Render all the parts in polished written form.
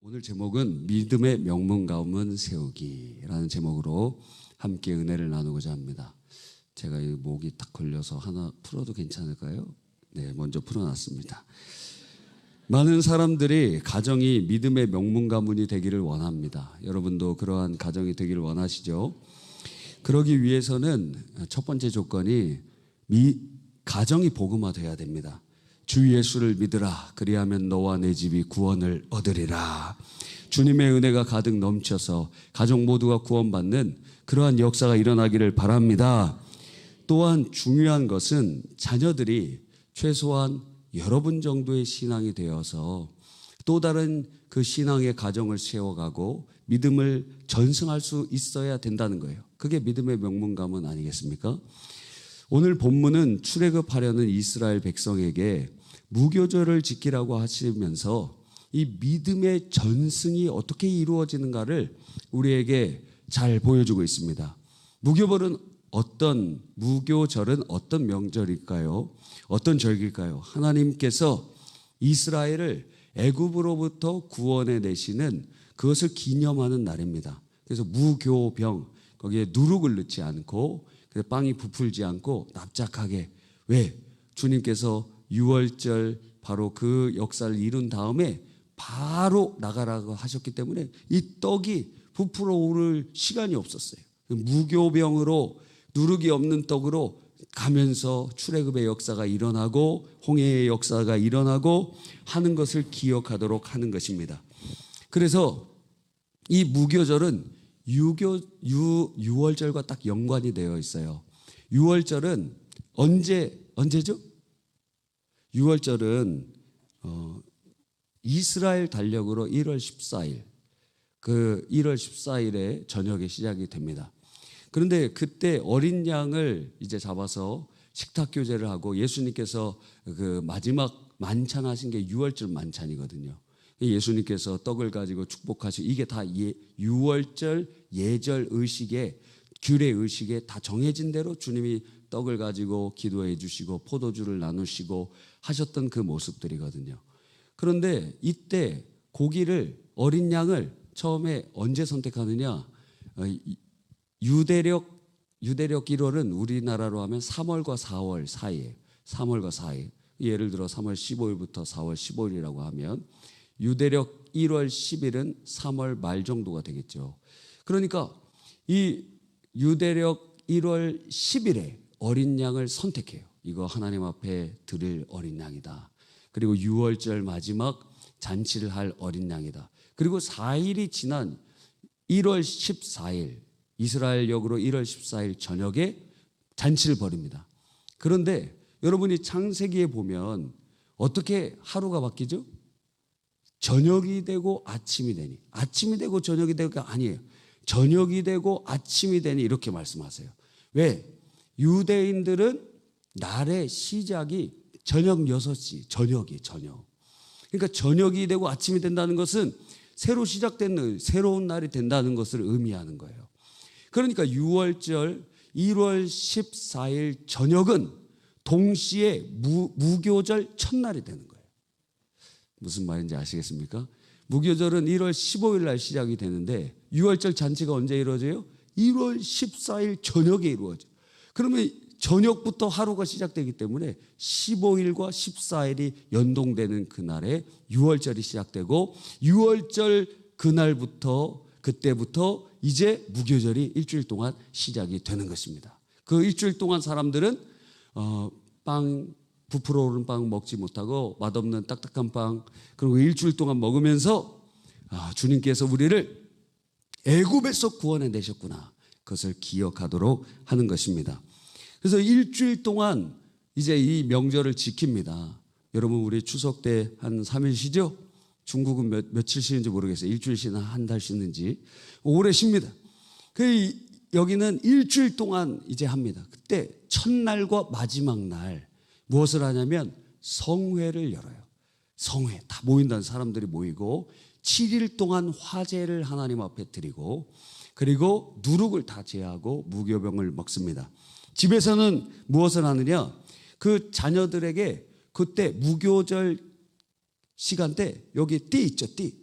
오늘 제목은 믿음의 명문 가문 세우기라는 제목으로 함께 은혜를 나누고자 합니다. 제가 이 목이 딱 걸려서 하나 풀어도 괜찮을까요? 네, 먼저 풀어놨습니다. 많은 사람들이 가정이 믿음의 명문 가문이 되기를 원합니다. 여러분도 그러한 가정이 되기를 원하시죠? 그러기 위해서는 첫 번째 조건이 가정이 복음화돼야 됩니다. 주 예수를 믿으라. 그리하면 너와 내 집이 구원을 얻으리라. 주님의 은혜가 가득 넘쳐서 가족 모두가 구원받는 그러한 역사가 일어나기를 바랍니다. 또한 중요한 것은 자녀들이 최소한 여러분 정도의 신앙이 되어서 또 다른 그 신앙의 가정을 세워가고 믿음을 전승할 수 있어야 된다는 거예요. 그게 믿음의 명문 가문 아니겠습니까? 오늘 본문은 출애굽하려는 이스라엘 백성에게 무교절을 지키라고 하시면서 이 믿음의 전승이 어떻게 이루어지는가를 우리에게 잘 보여주고 있습니다. 무교절은 어떤 명절일까요? 어떤 절기일까요? 하나님께서 이스라엘을 애굽으로부터 구원해 내시는 그것을 기념하는 날입니다. 그래서 무교병, 거기에 누룩을 넣지 않고 빵이 부풀지 않고 납작하게, 왜? 주님께서 6월절 바로 그 역사를 이룬 다음에 바로 나가라고 하셨기 때문에 이 떡이 부풀어 오를 시간이 없었어요. 무교병으로 누룩이 없는 떡으로 가면서 출애굽의 역사가 일어나고 홍해의 역사가 일어나고 하는 것을 기억하도록 하는 것입니다. 그래서 이 무교절은 6월절과 딱 연관이 되어 있어요. 6월절은 언제죠? 6월절은 이스라엘 달력으로 1월 14일, 그 1월 14일에 저녁에 시작이 됩니다. 그런데 그때 어린 양을 이제 잡아서 식탁 교제를 하고 예수님께서 그 마지막 만찬하신 게 6월절 만찬이거든요. 예수님께서 떡을 가지고 축복하시고 이게 다 6월절 예절 의식에 규례 의식에 다 정해진 대로 주님이 떡을 가지고 기도해 주시고 포도주를 나누시고 하셨던 그 모습들이거든요. 그런데 이때 어린 양을 처음에 언제 선택하느냐? 유대력 1월은 우리나라로 하면 3월과 4월 사이에 3월과 4일. 예를 들어 3월 15일부터 4월 15일이라고 하면 유대력 1월 10일은 3월 말 정도가 되겠죠. 그러니까 이 유대력 1월 10일에 어린 양을 선택해요. 이거 하나님 앞에 드릴 어린 양이다. 그리고 6월절 마지막 잔치를 할 어린 양이다. 그리고 4일이 지난 1월 14일 이스라엘력으로 1월 14일 저녁에 잔치를 벌입니다. 그런데 여러분이 창세기에 보면 어떻게 하루가 바뀌죠? 저녁이 되고 아침이 되니, 아침이 되고 저녁이 되고가 아니에요. 저녁이 되고 아침이 되니 이렇게 말씀하세요. 왜? 유대인들은 날의 시작이 저녁 6시, 저녁이에요, 저녁. 그러니까 저녁이 되고 아침이 된다는 것은 새로 시작된 새로운 날이 된다는 것을 의미하는 거예요. 그러니까 6월절 1월 14일 저녁은 동시에 무교절 첫날이 되는 거예요. 무슨 말인지 아시겠습니까? 무교절은 1월 15일 날 시작이 되는데 6월절 잔치가 언제 이루어져요? 1월 14일 저녁에 이루어져요. 그러면 저녁부터 하루가 시작되기 때문에 15일과 14일이 연동되는 그날에 6월절이 시작되고 6월절 그때부터 이제 무교절이 일주일 동안 시작이 되는 것입니다. 그 일주일 동안 사람들은 부풀어 오른 빵 먹지 못하고 맛없는 딱딱한 빵 그리고 일주일 동안 먹으면서 주님께서 우리를 애굽에서 구원해 내셨구나. 그것을 기억하도록 하는 것입니다. 그래서 일주일 동안 이제 이 명절을 지킵니다. 여러분 우리 추석 때 한 3일 쉬죠? 중국은 며칠 쉬는지 모르겠어요. 일주일 쉬나 한 달 쉬는지. 오래 쉽니다. 여기는 일주일 동안 이제 합니다. 그때 첫날과 마지막 날 무엇을 하냐면 성회를 열어요. 성회 다 모인다는 사람들이 모이고 7일 동안 화제를 하나님 앞에 드리고 그리고 누룩을 다 제하고 무교병을 먹습니다. 집에서는 무엇을 하느냐? 그 자녀들에게 그때 무교절 시간대 여기 띠 있죠, 띠.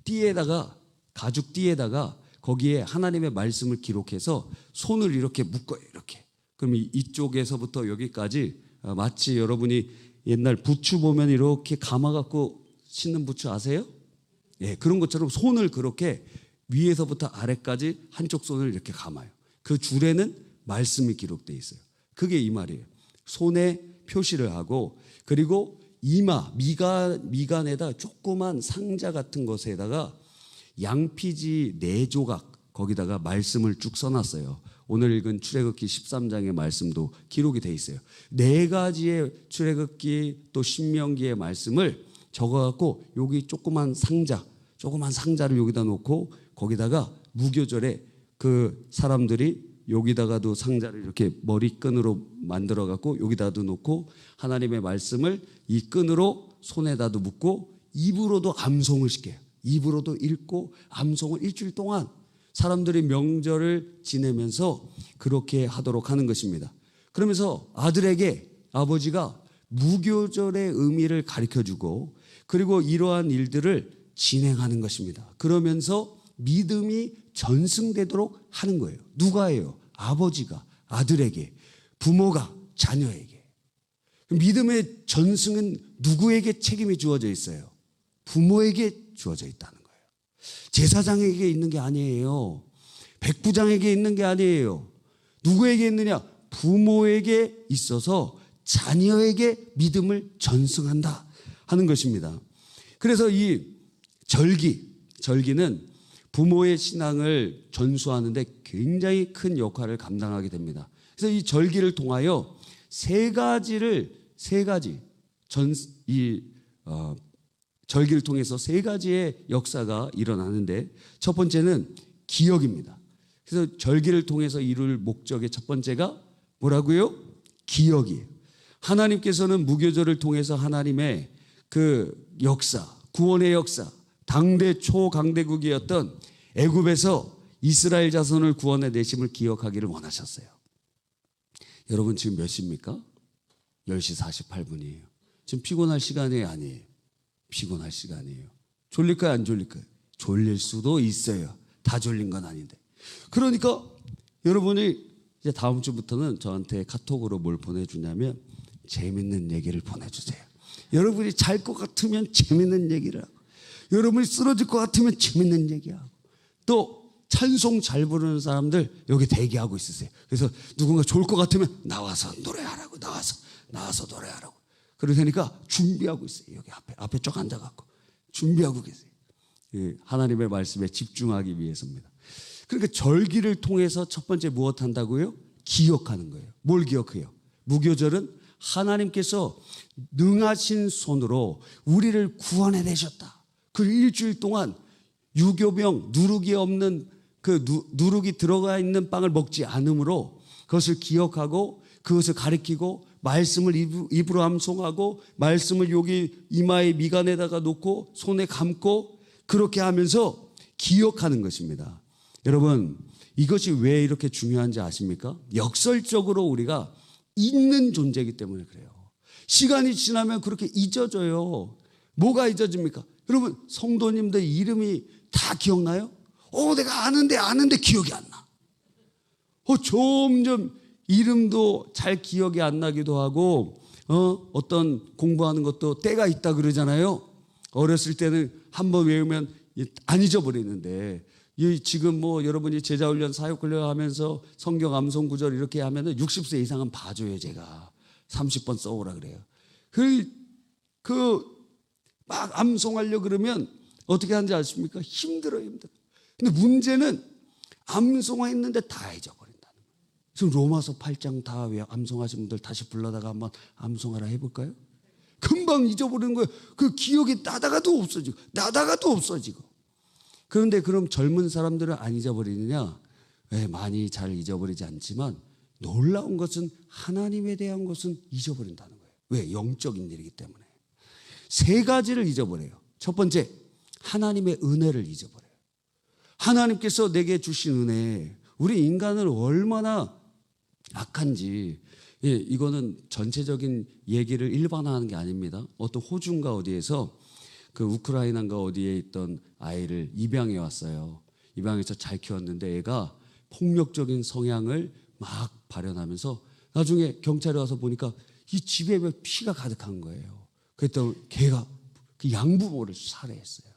띠에다가 가죽 띠에다가 거기에 하나님의 말씀을 기록해서 손을 이렇게 묶어요. 이렇게. 그럼 이쪽에서부터 여기까지 마치 여러분이 옛날 부추 보면 이렇게 감아갖고 신는 부추 아세요? 예, 그런 것처럼 손을 그렇게 위에서부터 아래까지 한쪽 손을 이렇게 감아요. 그 줄에는 말씀이 기록되어 있어요. 그게 이 말이에요. 손에 표시를 하고 그리고 이마, 미간에다 조그만 상자 같은 것에다가 양피지 4조각 거기다가 말씀을 쭉 써놨어요. 오늘 읽은 출애굽기 13장의 말씀도 기록이 돼 있어요. 4가지의 출애굽기 또 신명기의 말씀을 적어갖고 여기 조그만 상자를 여기다 놓고 거기다가 무교절에 그 사람들이 여기다가도 상자를 이렇게 머리끈으로 만들어갖고 여기다도 놓고 하나님의 말씀을 이 끈으로 손에다도 묶고 입으로도 암송을 시켜요. 입으로도 읽고 암송을 일주일 동안 사람들이 명절을 지내면서 그렇게 하도록 하는 것입니다. 그러면서 아들에게 아버지가 무교절의 의미를 가르쳐주고 그리고 이러한 일들을 진행하는 것입니다. 그러면서 믿음이 전승되도록 하는 거예요. 누가 해요? 아버지가 아들에게, 부모가 자녀에게. 믿음의 전승은 누구에게 책임이 주어져 있어요? 부모에게 주어져 있다는 거예요. 제사장에게 있는 게 아니에요. 백부장에게 있는 게 아니에요. 누구에게 있느냐? 부모에게 있어서 자녀에게 믿음을 전승한다 하는 것입니다. 그래서 이 절기는 부모의 신앙을 전수하는데 굉장히 큰 역할을 감당하게 됩니다. 그래서 이 절기를 통하여 절기를 통해서 3가지의 역사가 일어나는데 첫 번째는 기억입니다. 그래서 절기를 통해서 이룰 목적의 첫 번째가 뭐라고요? 기억이에요. 하나님께서는 무교절을 통해서 하나님의 그 역사, 구원의 역사, 당대 초강대국이었던 애굽에서 이스라엘 자손을 구원해 내심을 기억하기를 원하셨어요. 여러분 지금 몇 시입니까? 10시 48분이에요. 지금 피곤할 시간이 아니에요. 피곤할 시간이에요. 졸릴까요? 안 졸릴까요? 졸릴 수도 있어요. 다 졸린 건 아닌데. 그러니까 여러분이 이제 다음 주부터는 저한테 카톡으로 뭘 보내주냐면 재밌는 얘기를 보내주세요. 여러분이 잘 것 같으면 재밌는 얘기를 하고 여러분이 쓰러질 것 같으면 재밌는 얘기하고 또 찬송 잘 부르는 사람들 여기 대기하고 있으세요. 그래서 누군가 좋을 것 같으면 나와서 노래하라고 나와서 노래하라고 그러니까 준비하고 있어요. 여기 앞에 쭉 앉아갖고 준비하고 계세요. 하나님의 말씀에 집중하기 위해서입니다. 그러니까 절기를 통해서 첫 번째 무엇 한다고요? 기억하는 거예요. 뭘 기억해요? 무교절은 하나님께서 능하신 손으로 우리를 구원해 내셨다. 그 일주일 동안 유교병 누룩이 없는 그 누룩이 들어가 있는 빵을 먹지 않으므로 그것을 기억하고 그것을 가리키고 말씀을 입으로 암송하고 말씀을 여기 이마에 미간에다가 놓고 손에 감고 그렇게 하면서 기억하는 것입니다. 여러분 이것이 왜 이렇게 중요한지 아십니까? 역설적으로 우리가 잊는 존재이기 때문에 그래요. 시간이 지나면 그렇게 잊어져요. 뭐가 잊어집니까? 여러분 성도님들 이름이 다 기억나요? 내가 아는데 기억이 안 나. 점점 이름도 잘 기억이 안 나기도 하고 어떤 공부하는 것도 때가 있다 그러잖아요. 어렸을 때는 한번 외우면 안 잊어버리는데 지금 뭐 여러분이 제자훈련 사역훈련 하면서 성경 암송 구절 이렇게 하면은 60세 이상은 봐줘요. 제가 30번 써오라 그래요. 막 암송하려고 그러면 어떻게 하는지 아십니까? 힘들어요. 근데 문제는 암송했는데 다 잊어버린다는 거예요. 지금 로마서 8장 다 왜 암송하신 분들 다시 불러다가 한번 암송하라 해볼까요? 금방 잊어버리는 거예요. 그 기억이 나다가도 없어지고. 그런데 그럼 젊은 사람들은 안 잊어버리느냐? 많이 잘 잊어버리지 않지만 놀라운 것은 하나님에 대한 것은 잊어버린다는 거예요. 왜? 영적인 일이기 때문에. 3가지를 잊어버려요. 첫 번째, 하나님의 은혜를 잊어버려요. 하나님께서 내게 주신 은혜, 우리 인간은 얼마나 악한지, 이거는 전체적인 얘기를 일반화하는 게 아닙니다. 어떤 호주인가 어디에서 그 우크라이나인가 어디에 있던 아이를 입양해 왔어요. 입양해서 잘 키웠는데 애가 폭력적인 성향을 막 발현하면서 나중에 경찰이 와서 보니까 이 집에 피가 가득한 거예요. 그랬더니 걔가 그 양부모를 살해했어요.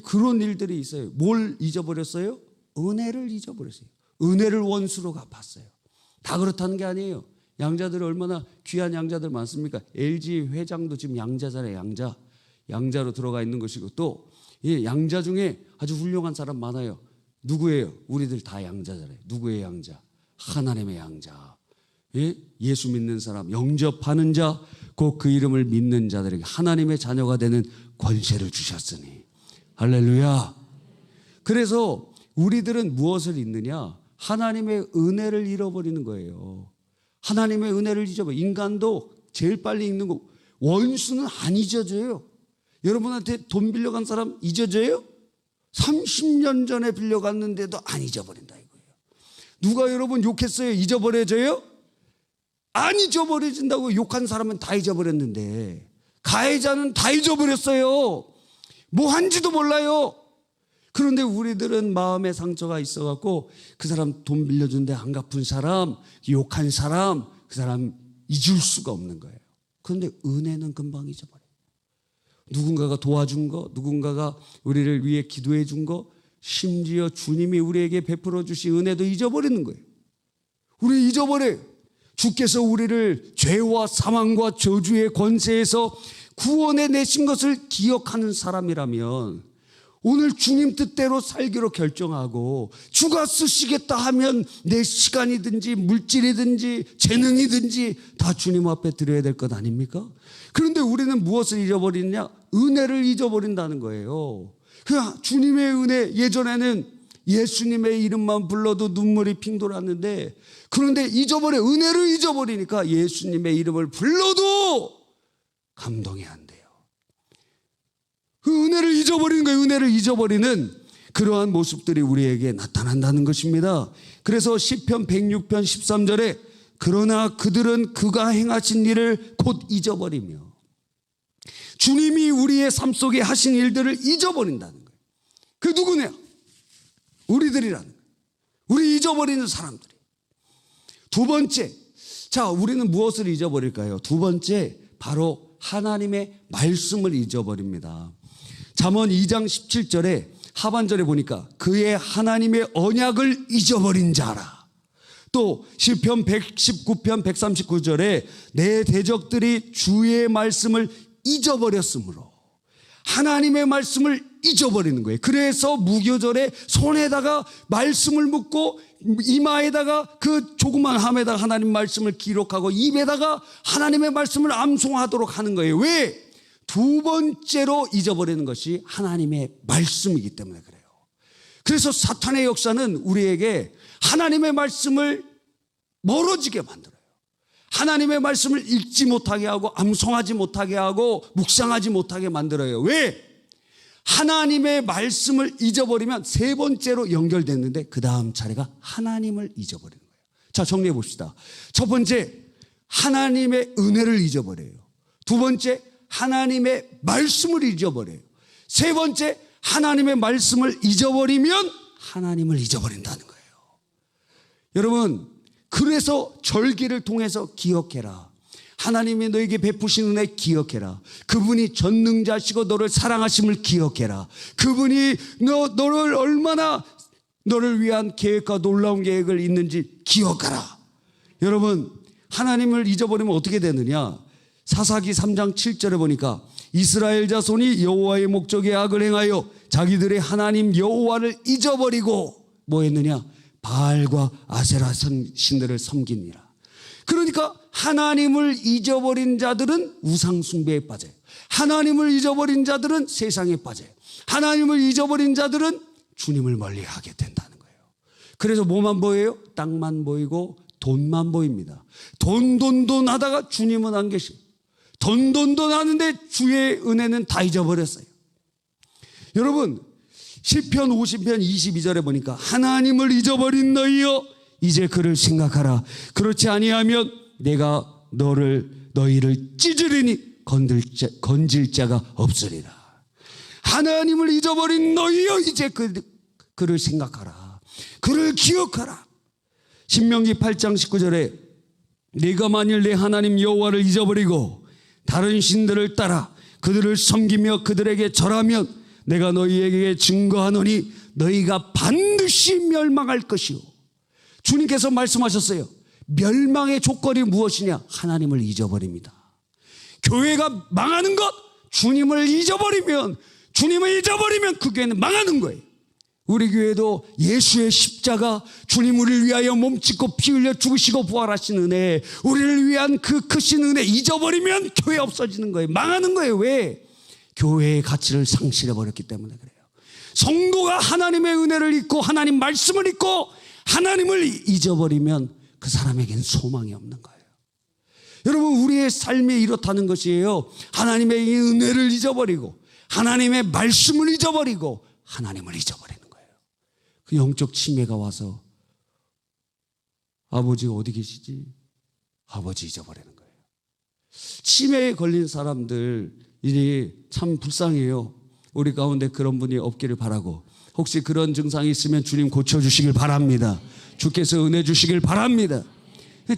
그런 일들이 있어요. 뭘 잊어버렸어요? 은혜를 잊어버렸어요. 은혜를 원수로 갚았어요. 다 그렇다는 게 아니에요. 양자들이 얼마나 귀한 양자들 많습니까? LG 회장도 지금 양자잖아요. 양자로 들어가 있는 것이고 또 양자 중에 아주 훌륭한 사람 많아요. 누구예요? 우리들 다 양자잖아요. 누구의 양자? 하나님의 양자. 예수 믿는 사람, 영접하는 자, 곧 그 이름을 믿는 자들에게 하나님의 자녀가 되는 권세를 주셨으니. 할렐루야. 그래서 우리들은 무엇을 잊느냐? 하나님의 은혜를 잃어버리는 거예요. 하나님의 은혜를 잊어버려. 인간도 제일 빨리 잊는 거. 원수는 안 잊어져요. 여러분한테 돈 빌려간 사람 잊어져요? 30년 전에 빌려갔는데도 안 잊어버린다 이거예요. 누가 여러분 욕했어요? 잊어버려져요? 안 잊어버려진다고. 욕한 사람은 다 잊어버렸는데 가해자는 다 잊어버렸어요. 뭐 한지도 몰라요. 그런데 우리들은 마음에 상처가 있어갖고 그 사람 돈 빌려준데 안 갚은 사람, 욕한 사람, 그 사람 잊을 수가 없는 거예요. 그런데 은혜는 금방 잊어버려요. 누군가가 도와준 거, 누군가가 우리를 위해 기도해 준 거, 심지어 주님이 우리에게 베풀어 주신 은혜도 잊어버리는 거예요. 우리 잊어버려요. 주께서 우리를 죄와 사망과 저주의 권세에서 구원해 내신 것을 기억하는 사람이라면 오늘 주님 뜻대로 살기로 결정하고 주가 쓰시겠다 하면 내 시간이든지 물질이든지 재능이든지 다 주님 앞에 드려야 될 것 아닙니까? 그런데 우리는 무엇을 잊어버리느냐? 은혜를 잊어버린다는 거예요. 그냥 주님의 은혜, 예전에는 예수님의 이름만 불러도 눈물이 핑 돌았는데 그런데 은혜를 잊어버리니까 예수님의 이름을 불러도 감동이 안 돼요. 그 은혜를 잊어버리는 거예요. 은혜를 잊어버리는 그러한 모습들이 우리에게 나타난다는 것입니다. 그래서 시편 106편 13절에 그러나 그들은 그가 행하신 일을 곧 잊어버리며 주님이 우리의 삶 속에 하신 일들을 잊어버린다는 거예요. 그 누구냐? 우리들이라는 거예요. 우리 잊어버리는 사람들이. 두 번째, 자, 우리는 무엇을 잊어버릴까요? 두 번째, 바로 하나님의 말씀을 잊어버립니다. 잠언 2장 17절에 하반절에 보니까 그의 하나님의 언약을 잊어버린 자라. 또 시편 119편 139절에 내 대적들이 주의 말씀을 잊어버렸으므로 하나님의 말씀을 잊어버리는 거예요. 그래서 무교절에 손에다가 말씀을 묻고 이마에다가 그 조그만 함에다가 하나님 말씀을 기록하고 입에다가 하나님의 말씀을 암송하도록 하는 거예요. 왜? 두 번째로 잊어버리는 것이 하나님의 말씀이기 때문에 그래요. 그래서 사탄의 역사는 우리에게 하나님의 말씀을 멀어지게 만들어요. 하나님의 말씀을 읽지 못하게 하고 암송하지 못하게 하고 묵상하지 못하게 만들어요. 왜? 하나님의 말씀을 잊어버리면 세 번째로 연결됐는데 그 다음 차례가 하나님을 잊어버리는 거예요. 자, 정리해 봅시다. 첫 번째, 하나님의 은혜를 잊어버려요. 두 번째, 하나님의 말씀을 잊어버려요. 세 번째, 하나님의 말씀을 잊어버리면 하나님을 잊어버린다는 거예요. 여러분, 그래서 절기를 통해서 기억해라. 하나님이 너에게 베푸신 은혜 기억해라. 그분이 전능자시고 너를 사랑하심을 기억해라. 그분이 너를 얼마나 너를 위한 계획과 놀라운 계획을 있는지 기억하라. 여러분, 하나님을 잊어버리면 어떻게 되느냐? 사사기 3장 7절에 보니까 이스라엘 자손이 여호와의 목적에 악을 행하여 자기들의 하나님 여호와를 잊어버리고 뭐 했느냐? 바알과 아세라 신들을 섬기니라. 그러니까 하나님을 잊어버린 자들은 우상 숭배에 빠져요. 하나님을 잊어버린 자들은 세상에 빠져요. 하나님을 잊어버린 자들은 주님을 멀리하게 된다는 거예요. 그래서 뭐만 보여요? 땅만 보이고 돈만 보입니다. 돈 하다가 주님은 안 계시고 돈 하는데 주의 은혜는 다 잊어버렸어요. 여러분, 시편 50편 22절에 보니까 하나님을 잊어버린 너희여 이제 그를 생각하라. 그렇지 아니하면 내가 너희를 찢으리니 건질 자가 없으리라. 하나님을 잊어버린 너희여, 이제 그를 생각하라. 그를 기억하라. 신명기 8장 19절에 네가 만일 내 하나님 여호와를 잊어버리고 다른 신들을 따라 그들을 섬기며 그들에게 절하면 내가 너희에게 증거하노니 너희가 반드시 멸망할 것이요. 주님께서 말씀하셨어요. 멸망의 조건이 무엇이냐? 하나님을 잊어버립니다. 교회가 망하는 것, 주님을 잊어버리면 그 교회는 망하는 거예요. 우리 교회도 예수의 십자가, 주님 우리를 위하여 몸짓고 피 흘려 죽으시고 부활하신 은혜, 우리를 위한 그 크신 은혜 잊어버리면 교회 없어지는 거예요. 망하는 거예요. 왜? 교회의 가치를 상실해버렸기 때문에 그래요. 성도가 하나님의 은혜를 잊고 하나님 말씀을 잊고 하나님을 잊어버리면 그 사람에겐 소망이 없는 거예요. 여러분, 우리의 삶이 이렇다는 것이에요. 하나님의 이 은혜를 잊어버리고 하나님의 말씀을 잊어버리고 하나님을 잊어버리는 거예요. 그 영적 치매가 와서 아버지가 어디 계시지? 아버지 잊어버리는 거예요. 치매에 걸린 사람들이 참 불쌍해요. 우리 가운데 그런 분이 없기를 바라고, 혹시 그런 증상이 있으면 주님 고쳐주시길 바랍니다. 주께서 은혜 주시길 바랍니다.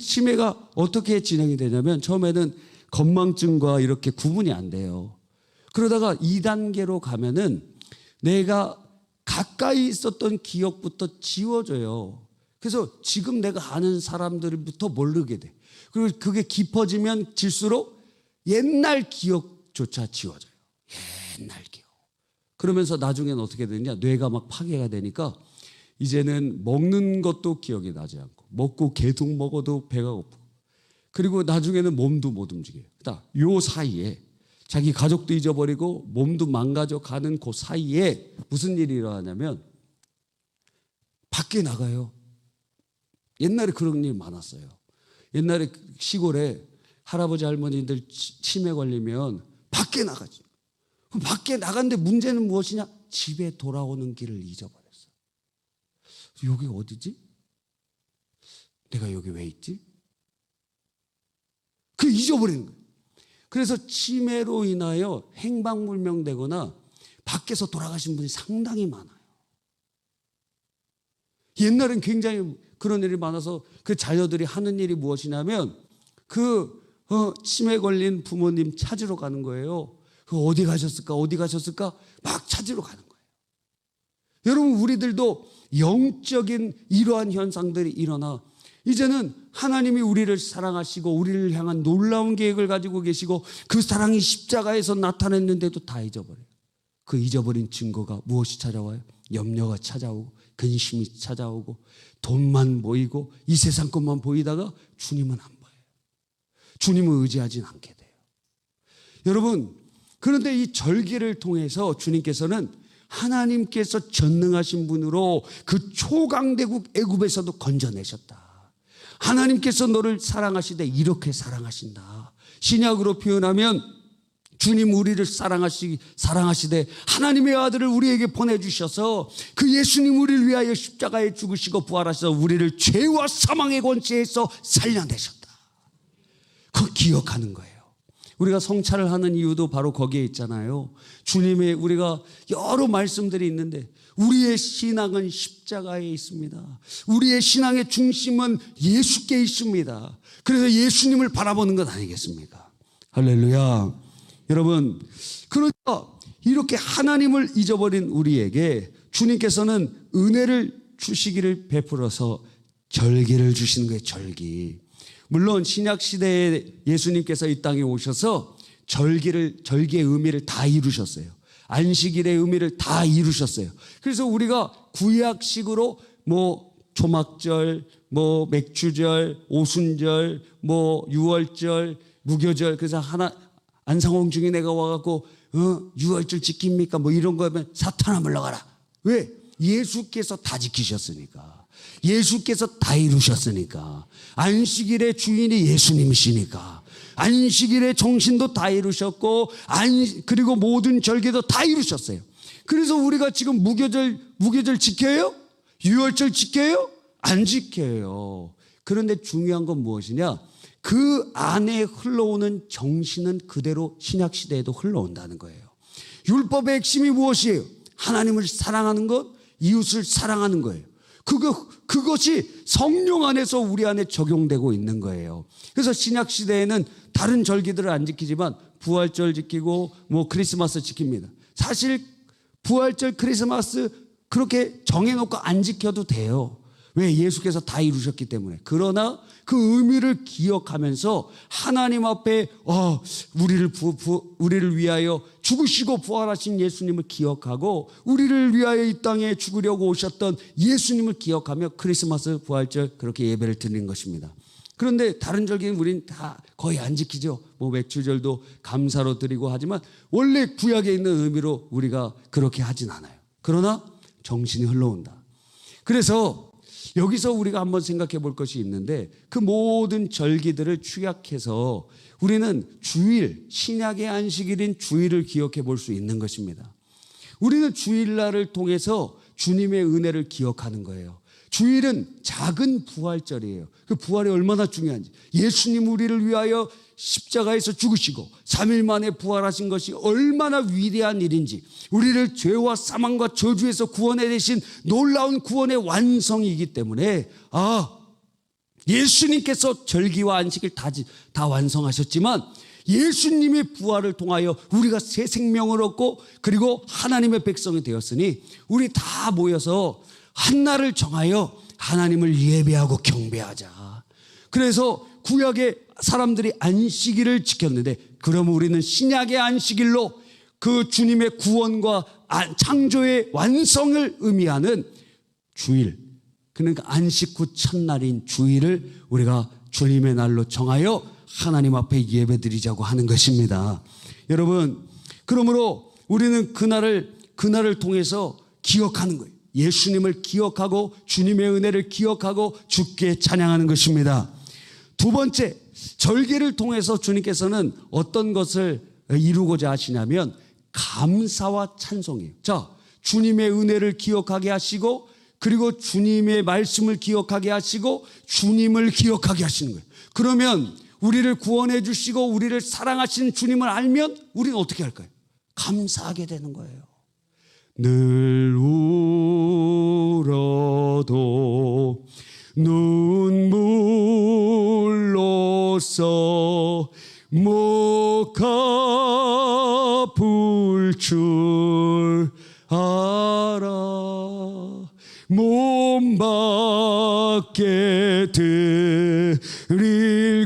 치매가 어떻게 진행이 되냐면 처음에는 건망증과 이렇게 구분이 안 돼요. 그러다가 2단계로 가면은 내가 가까이 있었던 기억부터 지워져요. 그래서 지금 내가 아는 사람들부터 모르게 돼. 그리고 그게 깊어지면 질수록 옛날 기억조차 지워져요. 옛날 기억. 그러면서 나중에는 어떻게 되느냐? 뇌가 막 파괴가 되니까 이제는 먹는 것도 기억이 나지 않고, 먹고 계속 먹어도 배가 고프고, 그리고 나중에는 몸도 못 움직여요. 요 사이에 자기 가족도 잊어버리고 몸도 망가져 가는 그 사이에 무슨 일이 일어나냐면 밖에 나가요. 옛날에 그런 일 많았어요. 옛날에 시골에 할아버지 할머니들 치매 걸리면 밖에 나가죠. 밖에 나갔는데 문제는 무엇이냐? 집에 돌아오는 길을 잊어버렸어요. 여기 어디지? 내가 여기 왜 있지? 그 잊어버리는 거예요. 그래서 치매로 인하여 행방불명되거나 밖에서 돌아가신 분이 상당히 많아요. 옛날엔 굉장히 그런 일이 많아서 그 자녀들이 하는 일이 무엇이냐면 치매 걸린 부모님 찾으러 가는 거예요. 어디 가셨을까 막 찾으러 가는 거예요. 여러분, 우리들도 영적인 이러한 현상들이 일어나 이제는 하나님이 우리를 사랑하시고 우리를 향한 놀라운 계획을 가지고 계시고 그 사랑이 십자가에서 나타냈는데도 다 잊어버려요. 그 잊어버린 증거가 무엇이 찾아와요? 염려가 찾아오고 근심이 찾아오고 돈만 보이고 이 세상 것만 보이다가 주님은 안 보여요. 주님을 의지하진 않게 돼요. 여러분, 그런데 이 절기를 통해서 주님께서는 하나님께서 전능하신 분으로 그 초강대국 애굽에서도 건져내셨다. 하나님께서 너를 사랑하시되 이렇게 사랑하신다. 신약으로 표현하면 주님 우리를 사랑하시되 하나님의 아들을 우리에게 보내주셔서 그 예수님 우리를 위하여 십자가에 죽으시고 부활하셔서 우리를 죄와 사망의 권세에서 살려내셨다. 그거 기억하는 거예요. 우리가 성찰을 하는 이유도 바로 거기에 있잖아요. 주님의 우리가 여러 말씀들이 있는데 우리의 신앙은 십자가에 있습니다. 우리의 신앙의 중심은 예수께 있습니다. 그래서 예수님을 바라보는 것 아니겠습니까? 할렐루야. 여러분, 그러니까 이렇게 하나님을 잊어버린 우리에게 주님께서는 은혜를 주시기를 베풀어서 절기를 주시는 거예요. 절기. 물론 신약 시대에 예수님께서 이 땅에 오셔서 절기의 의미를 다 이루셨어요. 안식일의 의미를 다 이루셨어요. 그래서 우리가 구약식으로 초막절, 맥주절, 오순절, 유월절, 무교절, 그래서 안상홍 중에 내가 와갖고 유월절 지킵니까? 이런 거 하면 사탄아 물러가라. 왜? 예수께서 다 지키셨으니까. 예수께서 다 이루셨으니까. 안식일의 주인이 예수님이시니까. 안식일의 정신도 다 이루셨고 그리고 모든 절기도 다 이루셨어요. 그래서 우리가 지금 무교절 지켜요? 유월절 지켜요? 안 지켜요. 그런데 중요한 건 무엇이냐? 그 안에 흘러오는 정신은 그대로 신약시대에도 흘러온다는 거예요. 율법의 핵심이 무엇이에요? 하나님을 사랑하는 것, 이웃을 사랑하는 거예요. 그것이 성령 안에서 우리 안에 적용되고 있는 거예요. 그래서 신약 시대에는 다른 절기들을 안 지키지만 부활절 지키고 크리스마스 지킵니다. 사실 부활절, 크리스마스 그렇게 정해놓고 안 지켜도 돼요. 왜? 예수께서 다 이루셨기 때문에. 그러나 그 의미를 기억하면서 하나님 앞에 우리를 위하여 죽으시고 부활하신 예수님을 기억하고 우리를 위하여 이 땅에 죽으려고 오셨던 예수님을 기억하며 크리스마스, 부활절 그렇게 예배를 드리는 것입니다. 그런데 다른 절기는 우리는 다 거의 안 지키죠. 맥주절도 감사로 드리고 하지만 원래 구약에 있는 의미로 우리가 그렇게 하진 않아요. 그러나 정신이 흘러온다. 그래서 여기서 우리가 한번 생각해 볼 것이 있는데 그 모든 절기들을 축약해서 우리는 주일, 신약의 안식일인 주일을 기억해 볼 수 있는 것입니다. 우리는 주일날을 통해서 주님의 은혜를 기억하는 거예요. 주일은 작은 부활절이에요. 그 부활이 얼마나 중요한지. 예수님 우리를 위하여 십자가에서 죽으시고 3일 만에 부활하신 것이 얼마나 위대한 일인지, 우리를 죄와 사망과 저주에서 구원해 내신 놀라운 구원의 완성이기 때문에 예수님께서 절기와 안식일 다 완성하셨지만 예수님의 부활을 통하여 우리가 새 생명을 얻고 그리고 하나님의 백성이 되었으니 우리 다 모여서 한 날을 정하여 하나님을 예배하고 경배하자. 그래서 구약의 사람들이 안식일을 지켰는데 그러면 우리는 신약의 안식일로 그 주님의 구원과 창조의 완성을 의미하는 주일, 그러니까 안식 후 첫날인 주일을 우리가 주님의 날로 정하여 하나님 앞에 예배드리자고 하는 것입니다. 여러분, 그러므로 우리는 그날을 통해서 기억하는 거예요. 예수님을 기억하고 주님의 은혜를 기억하고 주께 찬양하는 것입니다. 두 번째, 절기를 통해서 주님께서는 어떤 것을 이루고자 하시냐면 감사와 찬송이에요. 자, 주님의 은혜를 기억하게 하시고 그리고 주님의 말씀을 기억하게 하시고 주님을 기억하게 하시는 거예요. 그러면 우리를 구원해 주시고 우리를 사랑하시는 주님을 알면 우리는 어떻게 할까요? 감사하게 되는 거예요. 늘 울어도 눈물로써 목 아플 줄 알아 몸밖에 드릴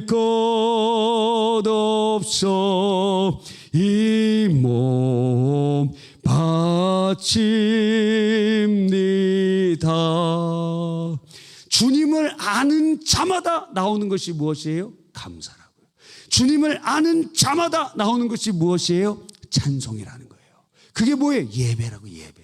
것 없어 이 몸 바칩니다. 주님을 아는 자마다 나오는 것이 무엇이에요? 감사라고요. 주님을 아는 자마다 나오는 것이 무엇이에요? 찬송이라는 거예요. 그게 뭐예요? 예배라고, 예배.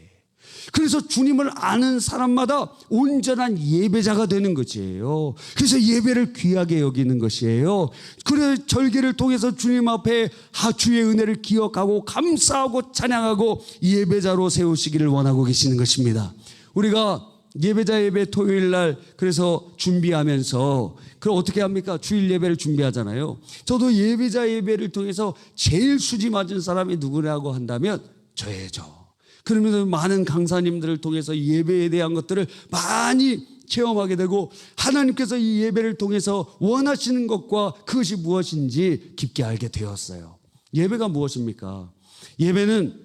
그래서 주님을 아는 사람마다 온전한 예배자가 되는 것이에요. 그래서 예배를 귀하게 여기는 것이에요. 그래 절기를 통해서 주님 앞에 주의 은혜를 기억하고 감사하고 찬양하고 예배자로 세우시기를 원하고 계시는 것입니다. 우리가 예배자 예배 토요일 날 그래서 준비하면서 그럼 어떻게 합니까? 주일 예배를 준비하잖아요. 저도 예배자 예배를 통해서 제일 수지 맞은 사람이 누구냐고 한다면 저예요. 그러면서 많은 강사님들을 통해서 예배에 대한 것들을 많이 체험하게 되고 하나님께서 이 예배를 통해서 원하시는 것과 그것이 무엇인지 깊게 알게 되었어요. 예배가 무엇입니까? 예배는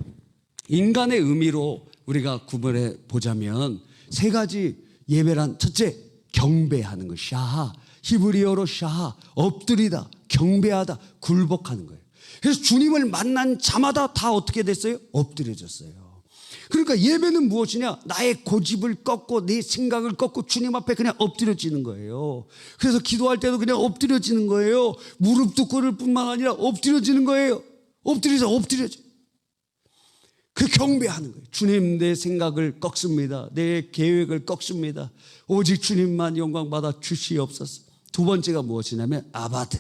인간의 의미로 우리가 구분해 보자면 세 가지 예배란, 첫째, 경배하는 것, 샤하, 히브리어로 샤하, 엎드리다, 경배하다, 굴복하는 거예요. 그래서 주님을 만난 자마다 다 어떻게 됐어요? 엎드려졌어요. 그러니까 예배는 무엇이냐? 나의 고집을 꺾고 내 생각을 꺾고 주님 앞에 그냥 엎드려지는 거예요. 그래서 기도할 때도 그냥 엎드려지는 거예요. 무릎도 꿇을 뿐만 아니라 엎드려지는 거예요. 엎드려져. 그 경배하는 거예요. 주님, 내 생각을 꺾습니다. 내 계획을 꺾습니다. 오직 주님만 영광 받아 주시옵소서. 두 번째가 무엇이냐면 아바드.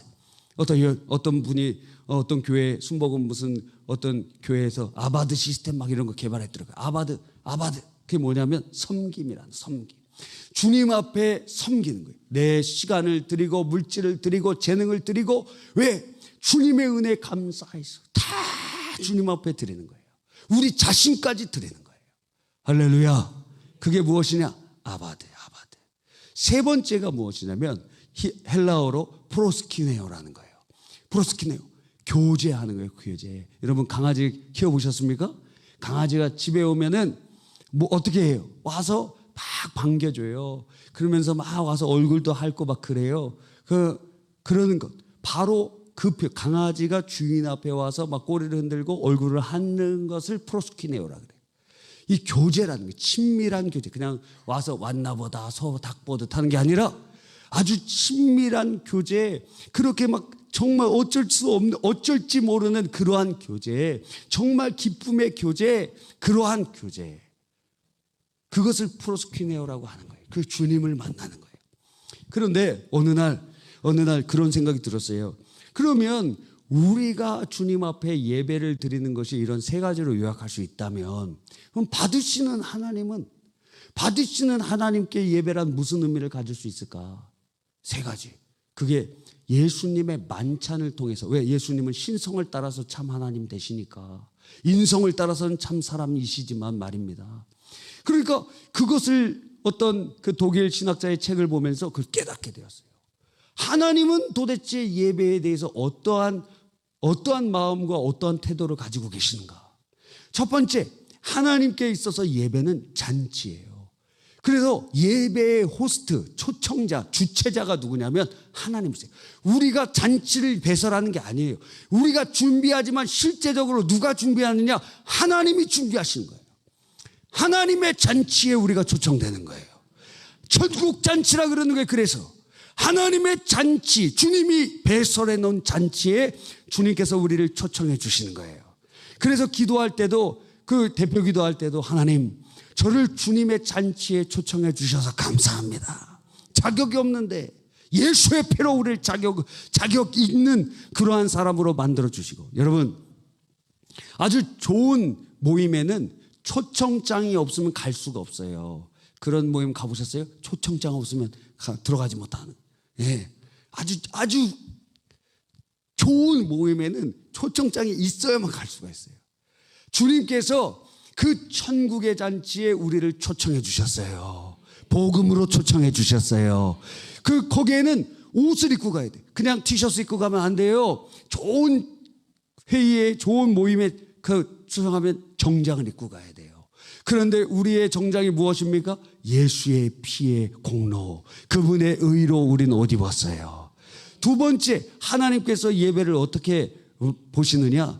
어떤 분이 어떤 교회 순복음 무슨 어떤 교회에서 아바드 시스템 막 이런 거 개발했더라고요. 아바드. 그게 뭐냐면 섬김이라는, 섬김. 주님 앞에 섬기는 거예요. 내 시간을 드리고 물질을 드리고 재능을 드리고, 왜? 주님의 은혜에 감사해서 다 주님 앞에 드리는 거예요. 우리 자신까지 드리는 거예요. 할렐루야. 그게 무엇이냐? 아바데. 세 번째가 무엇이냐면 헬라어로 프로스키네오라는 거예요. 프로스키네오. 교제하는 거예요. 교제. 여러분 강아지 키워보셨습니까? 강아지가 집에 오면은 뭐 어떻게 해요? 와서 막 반겨줘요. 그러면서 막 와서 얼굴도 핥고 막 그래요. 그러는 것. 바로 강아지가 주인 앞에 와서 막 꼬리를 흔들고 얼굴을 핥는 것을 프로스키네오라 그래요. 이 교제라는 게 친밀한 교제. 그냥 와서 왔나 보다 소 닭 보듯 하는 게 아니라 아주 친밀한 교제. 그렇게 막 정말 어쩔지 모르는 그러한 교제. 정말 기쁨의 교제. 그러한 교제. 그것을 프로스키네오라고 하는 거예요. 그 주님을 만나는 거예요. 그런데 어느 날 그런 생각이 들었어요. 그러면 우리가 주님 앞에 예배를 드리는 것이 이런 세 가지로 요약할 수 있다면 그럼 받으시는 하나님께 예배란 무슨 의미를 가질 수 있을까? 세 가지. 그게 예수님의 만찬을 통해서. 왜? 예수님은 신성을 따라서 참 하나님 되시니까. 인성을 따라서는 참 사람이시지만 말입니다. 그러니까 그것을 어떤 그 독일 신학자의 책을 보면서 그걸 깨닫게 되었어요. 하나님은 도대체 예배에 대해서 어떠한 마음과 어떠한 태도를 가지고 계시는가? 첫 번째, 하나님께 있어서 예배는 잔치예요. 그래서 예배의 호스트, 초청자, 주체자가 누구냐면 하나님이세요. 우리가 잔치를 배설하는 게 아니에요. 우리가 준비하지만 실제적으로 누가 준비하느냐? 하나님이 준비하시는 거예요. 하나님의 잔치에 우리가 초청되는 거예요. 천국 잔치라 그러는 거예요. 그래서 하나님의 잔치, 주님이 배설해 놓은 잔치에 주님께서 우리를 초청해 주시는 거예요. 그래서 기도할 때도 그 대표 기도할 때도 하나님 저를 주님의 잔치에 초청해 주셔서 감사합니다. 자격이 없는데 예수의 피로 우리를 자격 있는 그러한 사람으로 만들어 주시고. 여러분 아주 좋은 모임에는 초청장이 없으면 갈 수가 없어요. 그런 모임 가보셨어요? 초청장 없으면 들어가지 못하는. 예, 아주 좋은 모임에는 초청장이 있어야만 갈 수가 있어요. 주님께서 그 천국의 잔치에 우리를 초청해 주셨어요. 복음으로 초청해 주셨어요. 거기에는 옷을 입고 가야 돼. 그냥 티셔츠 입고 가면 안 돼요. 좋은 회의에, 좋은 모임에 초청하면 정장을 입고 가야 돼요. 그런데 우리의 정장이 무엇입니까? 예수의 피의 공로, 그분의 의로 우리는 옷 입었어요. 두 번째, 하나님께서 예배를 어떻게 보시느냐?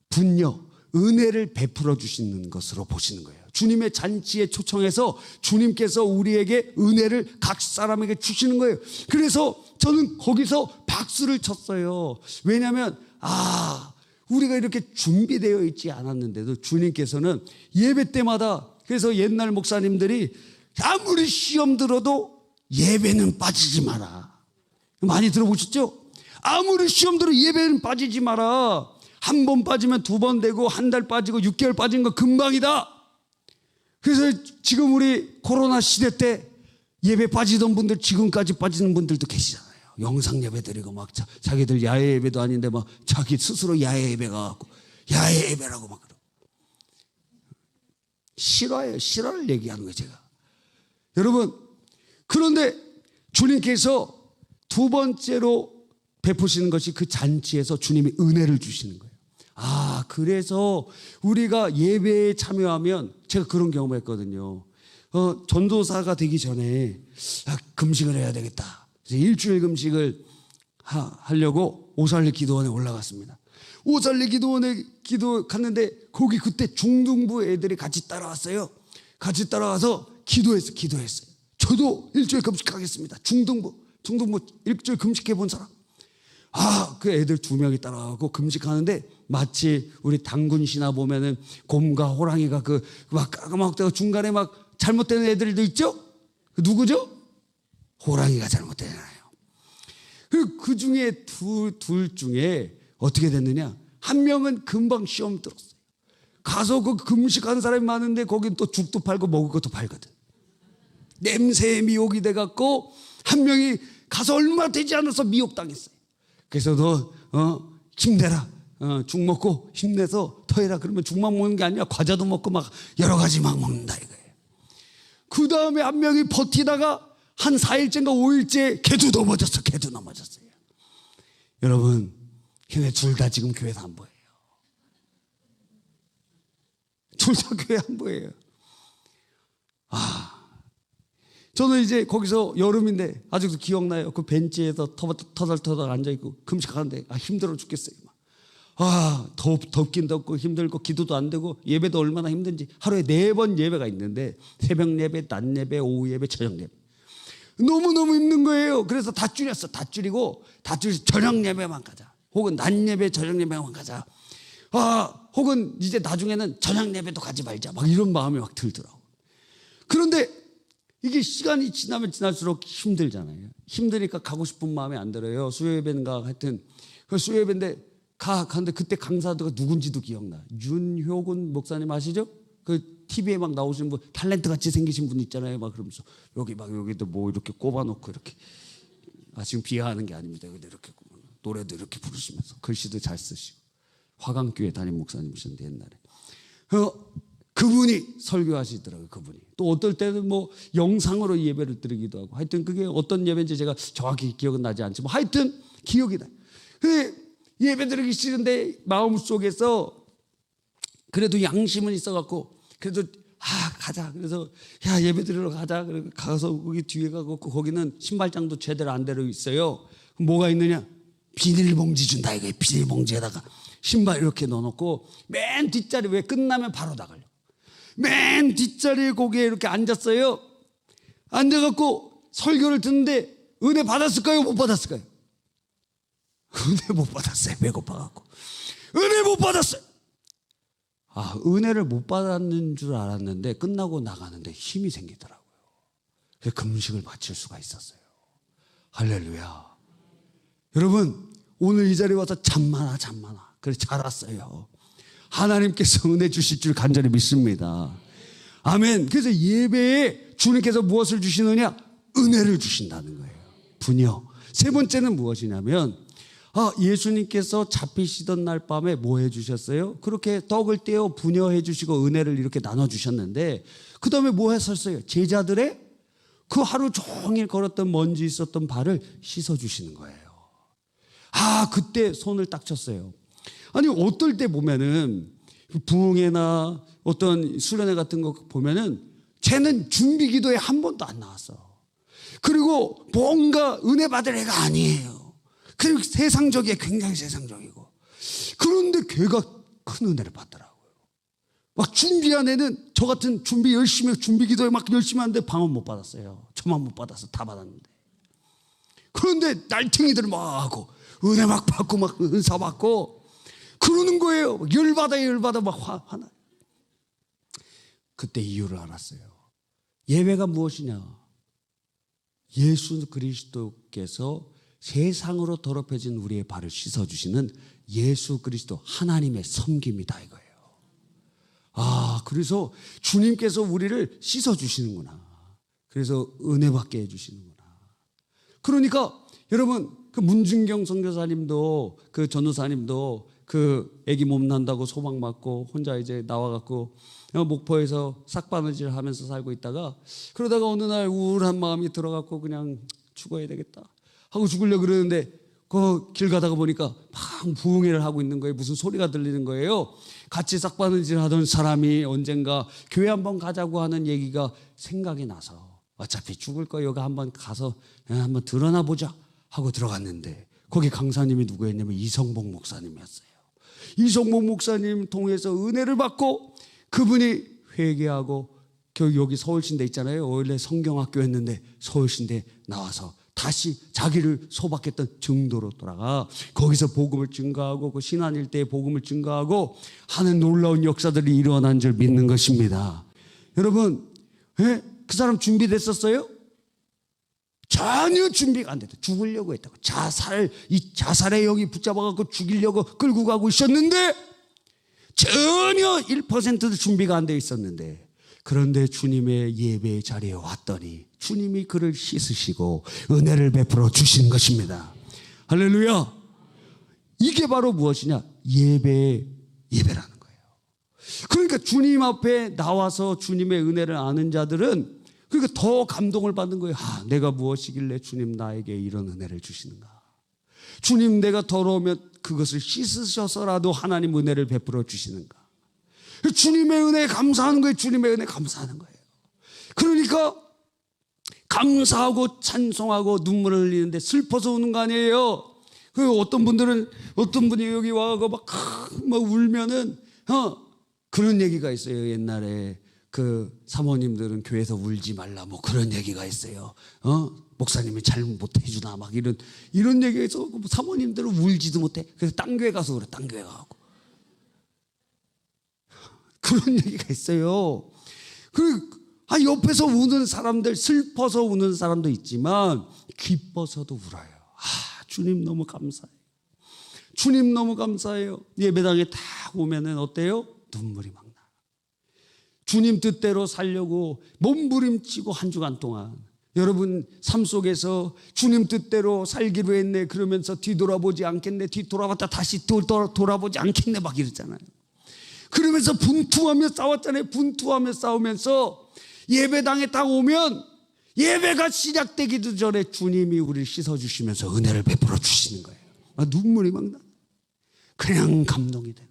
분녀, 은혜를 베풀어 주시는 것으로 보시는 거예요. 주님의 잔치에 초청해서 주님께서 우리에게 은혜를 각 사람에게 주시는 거예요. 그래서 저는 거기서 박수를 쳤어요. 왜냐하면 우리가 이렇게 준비되어 있지 않았는데도 주님께서는 예배 때마다, 그래서 옛날 목사님들이 아무리 시험 들어도 예배는 빠지지 마라. 많이 들어보셨죠? 아무리 시험 들어 예배는 빠지지 마라. 한 번 빠지면 두 번 되고 한 달 빠지고 6개월 빠진 거 금방이다. 그래서 지금 우리 코로나 시대 때 예배 빠지던 분들 지금까지 빠지는 분들도 계시잖아요. 영상 예배 드리고 막 자기들 야외 예배도 아닌데 막 자기 스스로 야외 예배가 갖고 야외 예배라고 막 그러고. 실화예요. 실화를 얘기하는 거예요, 제가. 여러분, 그런데 주님께서 두 번째로 베푸시는 것이 그 잔치에서 주님이 은혜를 주시는 거예요. 그래서 우리가 예배에 참여하면, 제가 그런 경험을 했거든요. 전도사가 되기 전에 금식을 해야 되겠다. 일주일 금식을 하려고 오살리 기도원에 올라갔습니다. 오살리 기도원에 갔는데 거기 그때 중등부 애들이 같이 따라왔어요. 같이 따라와서 기도했어요. 저도 일주일 금식하겠습니다. 중등부 일주일 금식해 본 사람. 그 애들 2명이 따라가고 금식하는데 마치 우리 당군 신화 보면은 곰과 호랑이가 막 까마귀가 중간에 막 잘못된 애들도 있죠? 누구죠? 호랑이가 잘못되잖아요. 그 중에 둘 중에 어떻게 됐느냐? 한 명은 금방 시험 들었어요. 가서 그 금식하는 사람이 많은데 거긴 또 죽도 팔고 먹을 것도 팔거든. 냄새에 미혹이 돼갖고 한 명이 가서 얼마 되지 않아서 미혹당했어요. 그래서 너 힘내라. 죽 먹고 힘내서 더 해라. 그러면 죽만 먹는 게 아니라 과자도 먹고 막 여러 가지 막 먹는다 이거예요. 그 다음에 한 명이 버티다가 한 4일째인가 5일째 걔도 넘어졌어요. 여러분, 걔네 둘 다 지금 교회에서 안 보여요. 둘 다 교회 안 보여요. 저는 이제 거기서 여름인데 아직도 기억나요. 그 벤치에서 터덜터덜 앉아있고 금식하는데 힘들어 죽겠어요. 덥긴 덥고 힘들고 기도도 안 되고 예배도 얼마나 힘든지. 하루에 4번 예배가 있는데 새벽 예배, 낮 예배, 오후 예배, 저녁 예배. 너무너무 힘든 거예요. 그래서 다 줄여서 저녁 예배만 가자. 혹은 낮 예배, 저녁 예배만 가자. 혹은 이제 나중에는 저녁 예배도 가지 말자. 막 이런 마음이 막 들더라고. 그런데 이게 시간이 지나면 지날수록 힘들잖아요. 힘드니까 가고 싶은 마음이 안 들어요. 수요예배인가 하여튼 그 수요예배인데 가는데 그때 강사가 누군지도 기억나. 윤효군 목사님 아시죠? 그 TV에 막 나오시는 분, 탤런트 같이 생기신 분 있잖아요. 막 그러면서 여기도 뭐 이렇게 꼽아놓고 이렇게 지금 비하하는 게 아닙니다. 이렇게 노래도 이렇게 부르시면서 글씨도 잘 쓰시고 화강교회 담임 목사님이셨는데 옛날에 그분이 설교하시더라고요. 그분이 또 어떨 때는 뭐 영상으로 예배를 드리기도 하고 하여튼 그게 어떤 예배인지 제가 정확히 기억은 나지 않지만 하여튼 기억이 나요. 예배 드리기 싫은데 마음속에서 그래도 양심은 있어갖고 그래도 가자. 그래서 예배 드리러 가자. 그래서 가서 거기 뒤에 가고 거기는 신발장도 제대로 안 되어 있어요. 뭐가 있느냐? 비닐봉지 준다 이거예요. 비닐봉지에다가 신발 이렇게 넣어놓고 맨 뒷자리 왜 끝나면 바로 나가려고. 맨 뒷자리에 거기에 이렇게 앉았어요. 앉아갖고 설교를 듣는데 은혜 받았을까요? 못 받았을까요? 은혜 못 받았어요. 배고파갖고. 은혜 못 받았어요. 은혜를 못 받았는 줄 알았는데 끝나고 나가는데 힘이 생기더라고요. 그래서 금식을 마칠 수가 있었어요. 할렐루야. 여러분, 오늘 이 자리에 와서 잠 많아. 그래서 잘 왔어요. 하나님께서 은혜 주실 줄 간절히 믿습니다. 아멘. 그래서 예배에 주님께서 무엇을 주시느냐? 은혜를 주신다는 거예요. 분여. 세 번째는 무엇이냐면 예수님께서 잡히시던 날 밤에 뭐 해주셨어요? 그렇게 떡을 떼어 분여해 주시고 은혜를 이렇게 나눠주셨는데 그 다음에 뭐 했었어요? 제자들의 그 하루 종일 걸었던 먼지 있었던 발을 씻어주시는 거예요. 그때 손을 딱 쳤어요. 아니 어떨 때 보면은 부흥회나 어떤 수련회 같은 거 보면은 쟤는 준비 기도에 한 번도 안 나왔어. 그리고 뭔가 은혜 받을 애가 아니에요. 그리고 세상적이에요. 굉장히 세상적이고. 그런데 걔가 큰 은혜를 받더라고요. 막 준비한 애는 저 같은 준비 기도에 막 열심히 하는데 방언 못 받았어요. 저만 못 받았어. 다 받았는데. 그런데 날탱이들 막 하고 은혜 막 받고 막 은사 받고 그러는 거예요. 열받아 막 화나. 그때 이유를 알았어요. 예배가 무엇이냐? 예수 그리스도께서 세상으로 더럽혀진 우리의 발을 씻어주시는 예수 그리스도 하나님의 섬김이다 이거예요. 그래서 주님께서 우리를 씻어주시는구나. 그래서 은혜 받게 해주시는구나. 그러니까 여러분 그 문준경 선교사님도 그 전도사님도 그 아기 몸 난다고 소망 맞고 혼자 이제 나와갖고 목포에서 싹바느질 하면서 살고 있다가 그러다가 어느 날 우울한 마음이 들어갖고 그냥 죽어야 되겠다 하고 죽으려고 그러는데 그 길 가다가 보니까 막 부흥회를 하고 있는 거예요. 무슨 소리가 들리는 거예요. 같이 싹바느질 하던 사람이 언젠가 교회 한번 가자고 하는 얘기가 생각이 나서 어차피 죽을 거 여기 한번 가서 한번 드러나 보자 하고 들어갔는데 거기 강사님이 누구였냐면 이성복 목사님이었어요. 이성복 목사님 통해서 은혜를 받고 그분이 회개하고 여기 서울신대 있잖아요. 원래 성경학교였는데 서울신대 나와서 다시 자기를 소박했던 증도로 돌아가 거기서 복음을 증거하고 그 신안 일대에 복음을 증거하고 하는 놀라운 역사들이 일어난 줄 믿는 것입니다. 여러분, 그 사람 준비됐었어요? 전혀 준비가 안 됐다. 죽으려고 했다고. 자살의 영이 붙잡아갖고 죽이려고 끌고 가고 있었는데 전혀 1%도 준비가 안 돼 있었는데 그런데 주님의 예배의 자리에 왔더니 주님이 그를 씻으시고 은혜를 베풀어 주신 것입니다. 할렐루야. 이게 바로 무엇이냐? 예배라는 거예요. 그러니까 주님 앞에 나와서 주님의 은혜를 아는 자들은 그러니까 더 감동을 받는 거예요. 내가 무엇이길래 주님 나에게 이런 은혜를 주시는가? 주님, 내가 더러우면 그것을 씻으셔서라도 하나님 은혜를 베풀어 주시는가? 주님의 은혜에 감사하는 거예요. 주님의 은혜에 감사하는 거예요. 그러니까 감사하고 찬송하고 눈물을 흘리는데 슬퍼서 우는 거 아니에요. 어떤 분이 여기 와서 막 울면은 그런 얘기가 있어요. 옛날에 그 사모님들은 교회에서 울지 말라 뭐 그런 얘기가 있어요. 목사님이 잘못 해주나 막 이런 얘기가 있어. 사모님들은 울지도 못해. 그래서 딴 교회 가서 그래. 딴 교회 가고 그런 얘기가 있어요. 옆에서 우는 사람들, 슬퍼서 우는 사람도 있지만 기뻐서도 울어요. 주님 너무 감사해요. 주님 너무 감사해요. 예배당에 딱 오면은 어때요? 눈물이 막 나. 주님 뜻대로 살려고 몸부림치고 한 주간 동안 여러분 삶 속에서 주님 뜻대로 살기로 했네 그러면서 뒤돌아보지 않겠네, 뒤돌아봤다 다시 돌아보지 않겠네 막 이랬잖아요. 그러면서 분투하며 싸웠잖아요. 분투하며 싸우면서 예배당에 딱 오면 예배가 시작되기도 전에 주님이 우리를 씻어주시면서 은혜를 베풀어 주시는 거예요. 눈물이 막 나. 그냥 감동이 되는 거예요.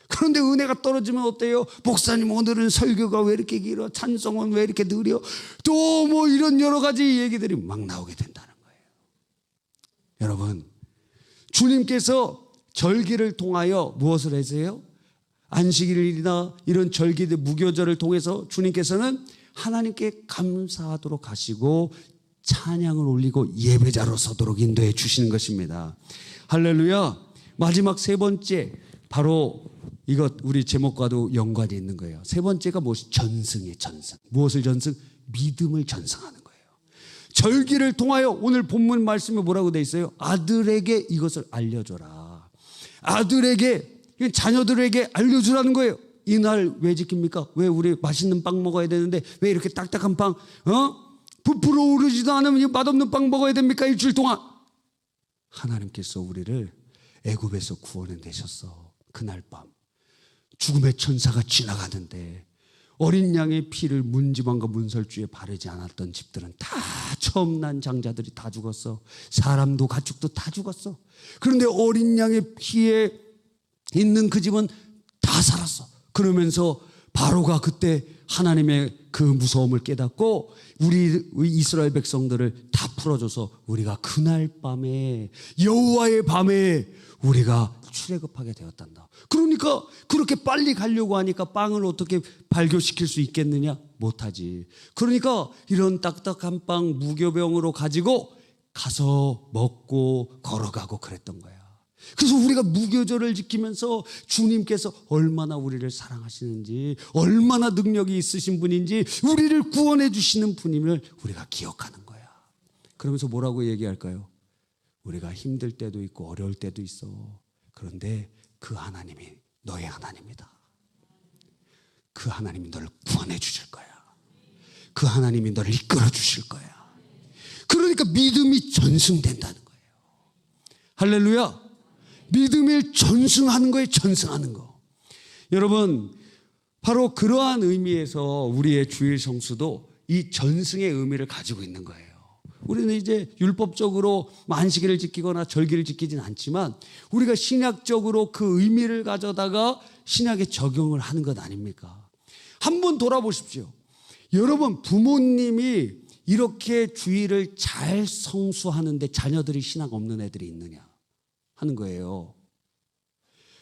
그런데 은혜가 떨어지면 어때요? 목사님 오늘은 설교가 왜 이렇게 길어? 찬송은 왜 이렇게 느려? 또 뭐 이런 여러 가지 얘기들이 막 나오게 된다는 거예요. 여러분, 주님께서 절기를 통하여 무엇을 하세요? 안식일이나 이런 절기들 무교절을 통해서 주님께서는 하나님께 감사하도록 하시고 찬양을 올리고 예배자로 서도록 인도해 주시는 것입니다. 할렐루야. 마지막 세 번째, 바로 이것 우리 제목과도 연관이 있는 거예요. 세 번째가 무엇이? 전승이에요. 전승. 무엇을 전승? 믿음을 전승하는 거예요. 절기를 통하여 오늘 본문 말씀에 뭐라고 돼 있어요? 아들에게 이것을 알려줘라. 아들에게, 자녀들에게 알려주라는 거예요. 이날 왜 지킵니까? 왜 우리 맛있는 빵 먹어야 되는데 왜 이렇게 딱딱한 빵, 부풀어 오르지도 않으면 맛없는 빵 먹어야 됩니까? 일주일 동안. 하나님께서 우리를 애굽에서 구원해 내셨어. 그날 밤 죽음의 천사가 지나가는데 어린 양의 피를 문지방과 문설주에 바르지 않았던 집들은 다 처음 난 장자들이 다 죽었어. 사람도 가축도 다 죽었어. 그런데 어린 양의 피에 있는 그 집은 다 살았어. 그러면서 바로가 그때 하나님의 그 무서움을 깨닫고 우리 이스라엘 백성들을 다 풀어줘서 우리가 그날 밤에 여호와의 밤에 우리가 출애굽하게 되었단다. 그러니까 그렇게 빨리 가려고 하니까 빵을 어떻게 발교시킬 수 있겠느냐? 못하지. 그러니까 이런 딱딱한 빵 무교병으로 가지고 가서 먹고 걸어가고 그랬던 거야. 그래서 우리가 무교절을 지키면서 주님께서 얼마나 우리를 사랑하시는지, 얼마나 능력이 있으신 분인지, 우리를 구원해 주시는 분임을 우리가 기억하는 거야. 그러면서 뭐라고 얘기할까요? 우리가 힘들 때도 있고 어려울 때도 있어. 그런데 그 하나님이 너의 하나님이다. 그 하나님이 너를 구원해 주실 거야. 그 하나님이 너를 이끌어 주실 거야. 그러니까 믿음이 전승된다는 거예요. 할렐루야. 믿음을 전승하는 거예요. 전승하는 거. 여러분, 바로 그러한 의미에서 우리의 주일 성수도 이 전승의 의미를 가지고 있는 거예요. 우리는 이제 율법적으로 안식일을 지키거나 절기를 지키진 않지만 우리가 신약적으로 그 의미를 가져다가 신약에 적용을 하는 것 아닙니까? 한번 돌아보십시오. 여러분, 부모님이 이렇게 주일을 잘 성수하는데 자녀들이 신앙 없는 애들이 있느냐 하는 거예요.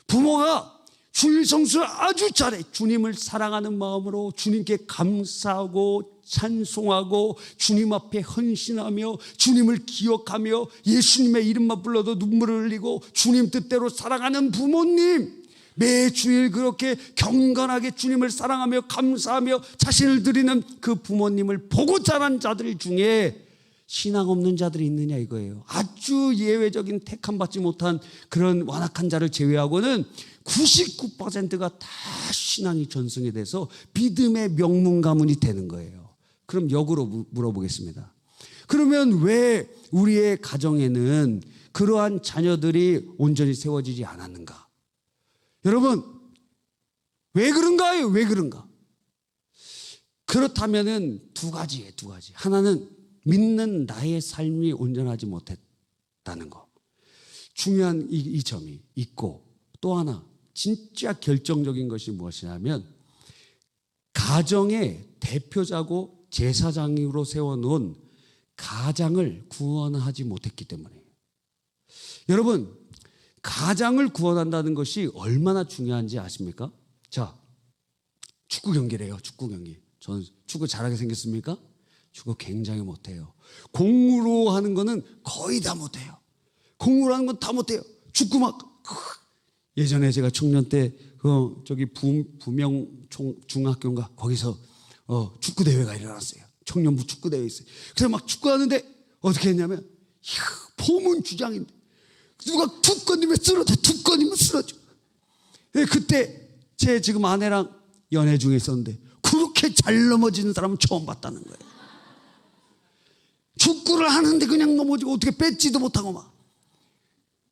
부모가 주일 성수를 아주 잘해. 주님을 사랑하는 마음으로 주님께 감사하고 찬송하고 주님 앞에 헌신하며 주님을 기억하며 예수님의 이름만 불러도 눈물을 흘리고 주님 뜻대로 살아가는 부모님, 매 주일 그렇게 경건하게 주님을 사랑하며 감사하며 자신을 드리는 그 부모님을 보고 자란 자들 중에 신앙 없는 자들이 있느냐 이거예요. 아주 예외적인 택함 받지 못한 그런 완악한 자를 제외하고는 99%가 다 신앙이 전승이 돼서 믿음의 명문 가문이 되는 거예요. 그럼 역으로 물어보겠습니다. 그러면 왜 우리의 가정에는 그러한 자녀들이 온전히 세워지지 않았는가? 여러분, 왜 그런가요? 왜 그런가? 그렇다면은 두 가지예요, 두 가지. 하나는 믿는 나의 삶이 온전하지 못했다는 거. 중요한 이 점이 있고, 또 하나 진짜 결정적인 것이 무엇이냐면 가정의 대표자고 제사장으로 세워놓은 가장을 구원하지 못했기 때문이에요. 여러분, 가장을 구원한다는 것이 얼마나 중요한지 아십니까? 자, 축구 경기래요. 축구 경기. 저는 축구 잘하게 생겼습니까? 축구 굉장히 못해요. 공으로 하는 거는 거의 다 못해요. 공으로 하는 건 다 못해요. 축구 막 예전에 제가 청년 때 저기 부명 중학교인가 거기서 축구 대회가 일어났어요. 청년부 축구 대회 있어요. 그래서 막 축구하는데 어떻게 했냐면 포문 주장인데 누가 툭 건드면 쓰러져, 툭 건드면 쓰러져. 그때 제 지금 아내랑 연애 중에 있었는데 그렇게 잘 넘어지는 사람은 처음 봤다는 거예요. 축구를 하는데 그냥 넘어지고 어떻게 뺏지도 못하고 막.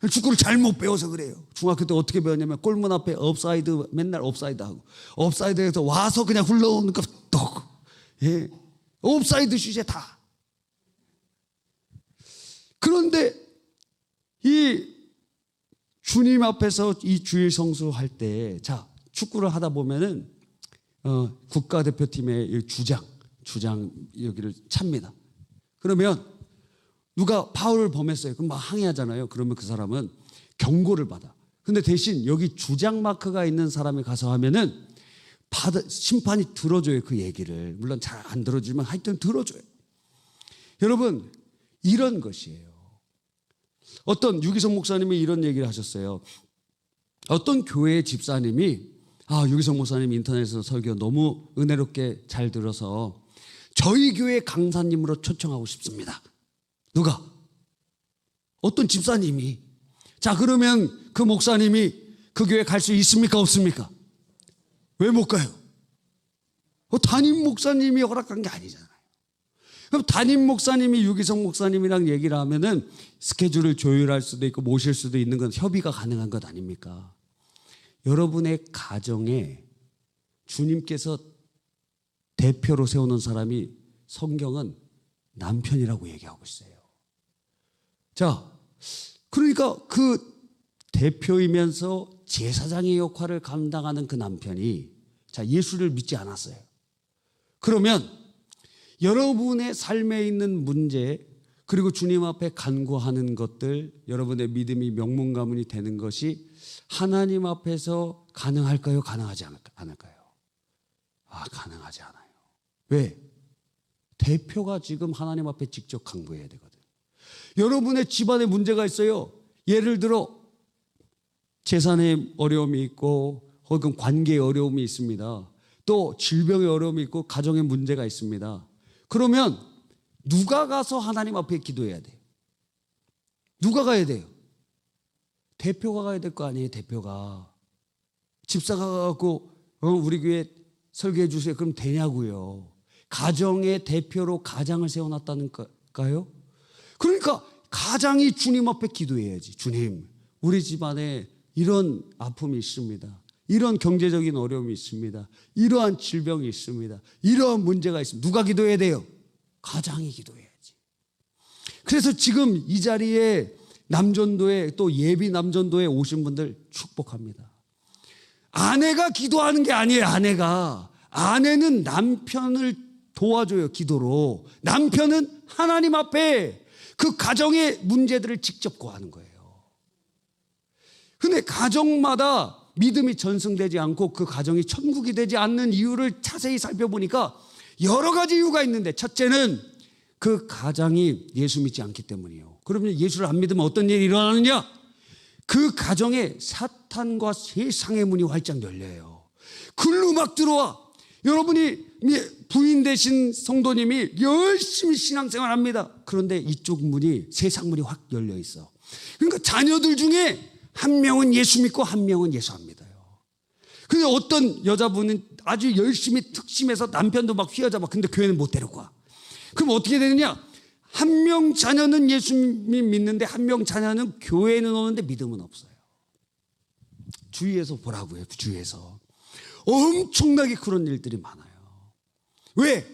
축구를 잘못 배워서 그래요. 중학교 때 어떻게 배웠냐면 골문 앞에 업사이드 맨날 업사이드 하고 업사이드에서 와서 그냥 흘러오는 거 또 예. 업사이드 슛에 다. 그런데 이 주님 앞에서 이 주일 성수할 때 자, 축구를 하다 보면은 국가대표팀의 주장 여기를 찹니다. 그러면 누가 파울을 범했어요. 그럼 막 항의하잖아요. 그러면 그 사람은 경고를 받아. 근데 대신 여기 주장 마크가 있는 사람이 가서 하면은 심판이 들어줘요. 그 얘기를. 물론 잘 안 들어주지만 하여튼 들어줘요. 여러분, 이런 것이에요. 어떤 유기성 목사님이 이런 얘기를 하셨어요. 어떤 교회의 집사님이 유기성 목사님 인터넷에서 설교 너무 은혜롭게 잘 들어서 저희 교회 강사님으로 초청하고 싶습니다. 누가? 어떤 집사님이. 자, 그러면 그 목사님이 그 교회 갈 수 있습니까? 없습니까? 왜 못 가요? 담임 목사님이 허락한 게 아니잖아요. 그럼 담임 목사님이 유기성 목사님이랑 얘기를 하면은 스케줄을 조율할 수도 있고 모실 수도 있는 건 협의가 가능한 것 아닙니까? 여러분의 가정에 주님께서 대표로 세우는 사람이 성경은 남편이라고 얘기하고 있어요. 자, 그러니까 그 대표이면서 제사장의 역할을 감당하는 그 남편이 예수를 믿지 않았어요. 그러면 여러분의 삶에 있는 문제 그리고 주님 앞에 간구하는 것들 여러분의 믿음이 명문가문이 되는 것이 하나님 앞에서 가능할까요? 가능하지 않을까요? 가능하지 않아요. 왜? 대표가 지금 하나님 앞에 직접 간구해야 되거든요. 여러분의 집안에 문제가 있어요. 예를 들어 재산에 어려움이 있고 혹은 관계에 어려움이 있습니다. 또 질병의 어려움이 있고 가정에 문제가 있습니다. 그러면 누가 가서 하나님 앞에 기도해야 돼요? 누가 가야 돼요? 대표가 가야 될 거 아니에요. 대표가. 집사가 가고 우리 교회 설교해 주세요. 그럼 되냐고요. 가정의 대표로 가장을 세워놨다는가요? 그러니까 가장이 주님 앞에 기도해야지. 주님, 우리 집안에 이런 아픔이 있습니다. 이런 경제적인 어려움이 있습니다. 이러한 질병이 있습니다. 이러한 문제가 있습니다. 누가 기도해야 돼요? 가장이 기도해야지. 그래서 지금 이 자리에 남전도에 또 예비 남전도에 오신 분들 축복합니다. 아내가 기도하는 게 아니에요. 아내는 남편을 도와줘요. 기도로. 남편은 하나님 앞에 그 가정의 문제들을 직접 구하는 거예요. 근데 가정마다 믿음이 전승되지 않고 그 가정이 천국이 되지 않는 이유를 자세히 살펴보니까 여러 가지 이유가 있는데 첫째는 그 가장이 예수 믿지 않기 때문이에요. 그러면 예수를 안 믿으면 어떤 일이 일어나느냐? 그 가정에 사탄과 세상의 문이 활짝 열려요. 글로 막 들어와. 여러분이 부인 되신 성도님이 열심히 신앙생활합니다. 그런데 이쪽 문이 세상 문이 확 열려 있어. 그러니까 자녀들 중에 한 명은 예수 믿고 한 명은 예수 안 믿어요. 근데 어떤 여자분은 아주 열심히 특심해서 남편도 막 휘어잡아. 근데 교회는 못 데리고 와. 그럼 어떻게 되느냐? 한 명 자녀는 예수님 믿는데 한 명 자녀는 교회는 오는데 믿음은 없어요. 주위에서 보라고요. 주위에서 엄청나게 그런 일들이 많아요. 왜?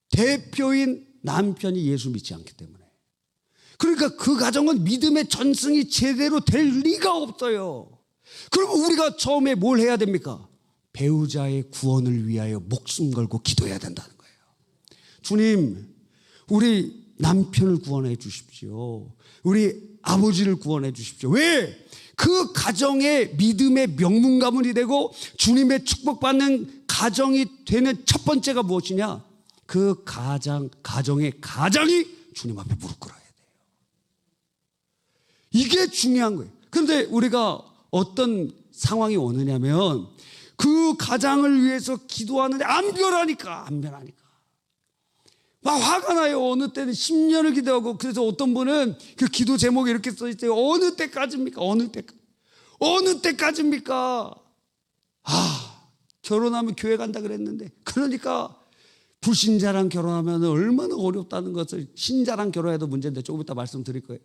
대표인 남편이 예수 믿지 않기 때문에. 그러니까 그 가정은 믿음의 전승이 제대로 될 리가 없어요. 그러면 우리가 처음에 뭘 해야 됩니까? 배우자의 구원을 위하여 목숨 걸고 기도해야 된다는 거예요. 주님, 우리 남편을 구원해 주십시오. 우리 아버지를 구원해 주십시오. 왜? 그 가정의 믿음의 명문 가문이 되고 주님의 축복받는 가정이 되는 첫 번째가 무엇이냐? 그 가정의 가장이 주님 앞에 무릎 꿇어야 돼요. 이게 중요한 거예요. 그런데 우리가 어떤 상황이 오느냐면 그 가장을 위해서 기도하는데 안 변하니까. 막 화가 나요. 어느 때는 10년을 기도하고, 그래서 어떤 분은 그 기도 제목이 이렇게 써 있어요. 어느 때까지입니까? 어느 때까지입니까? 결혼하면 교회 간다 그랬는데, 그러니까 불신자랑 결혼하면 얼마나 어렵다는 것을, 신자랑 결혼해도 문제인데 조금 이따 말씀드릴 거예요.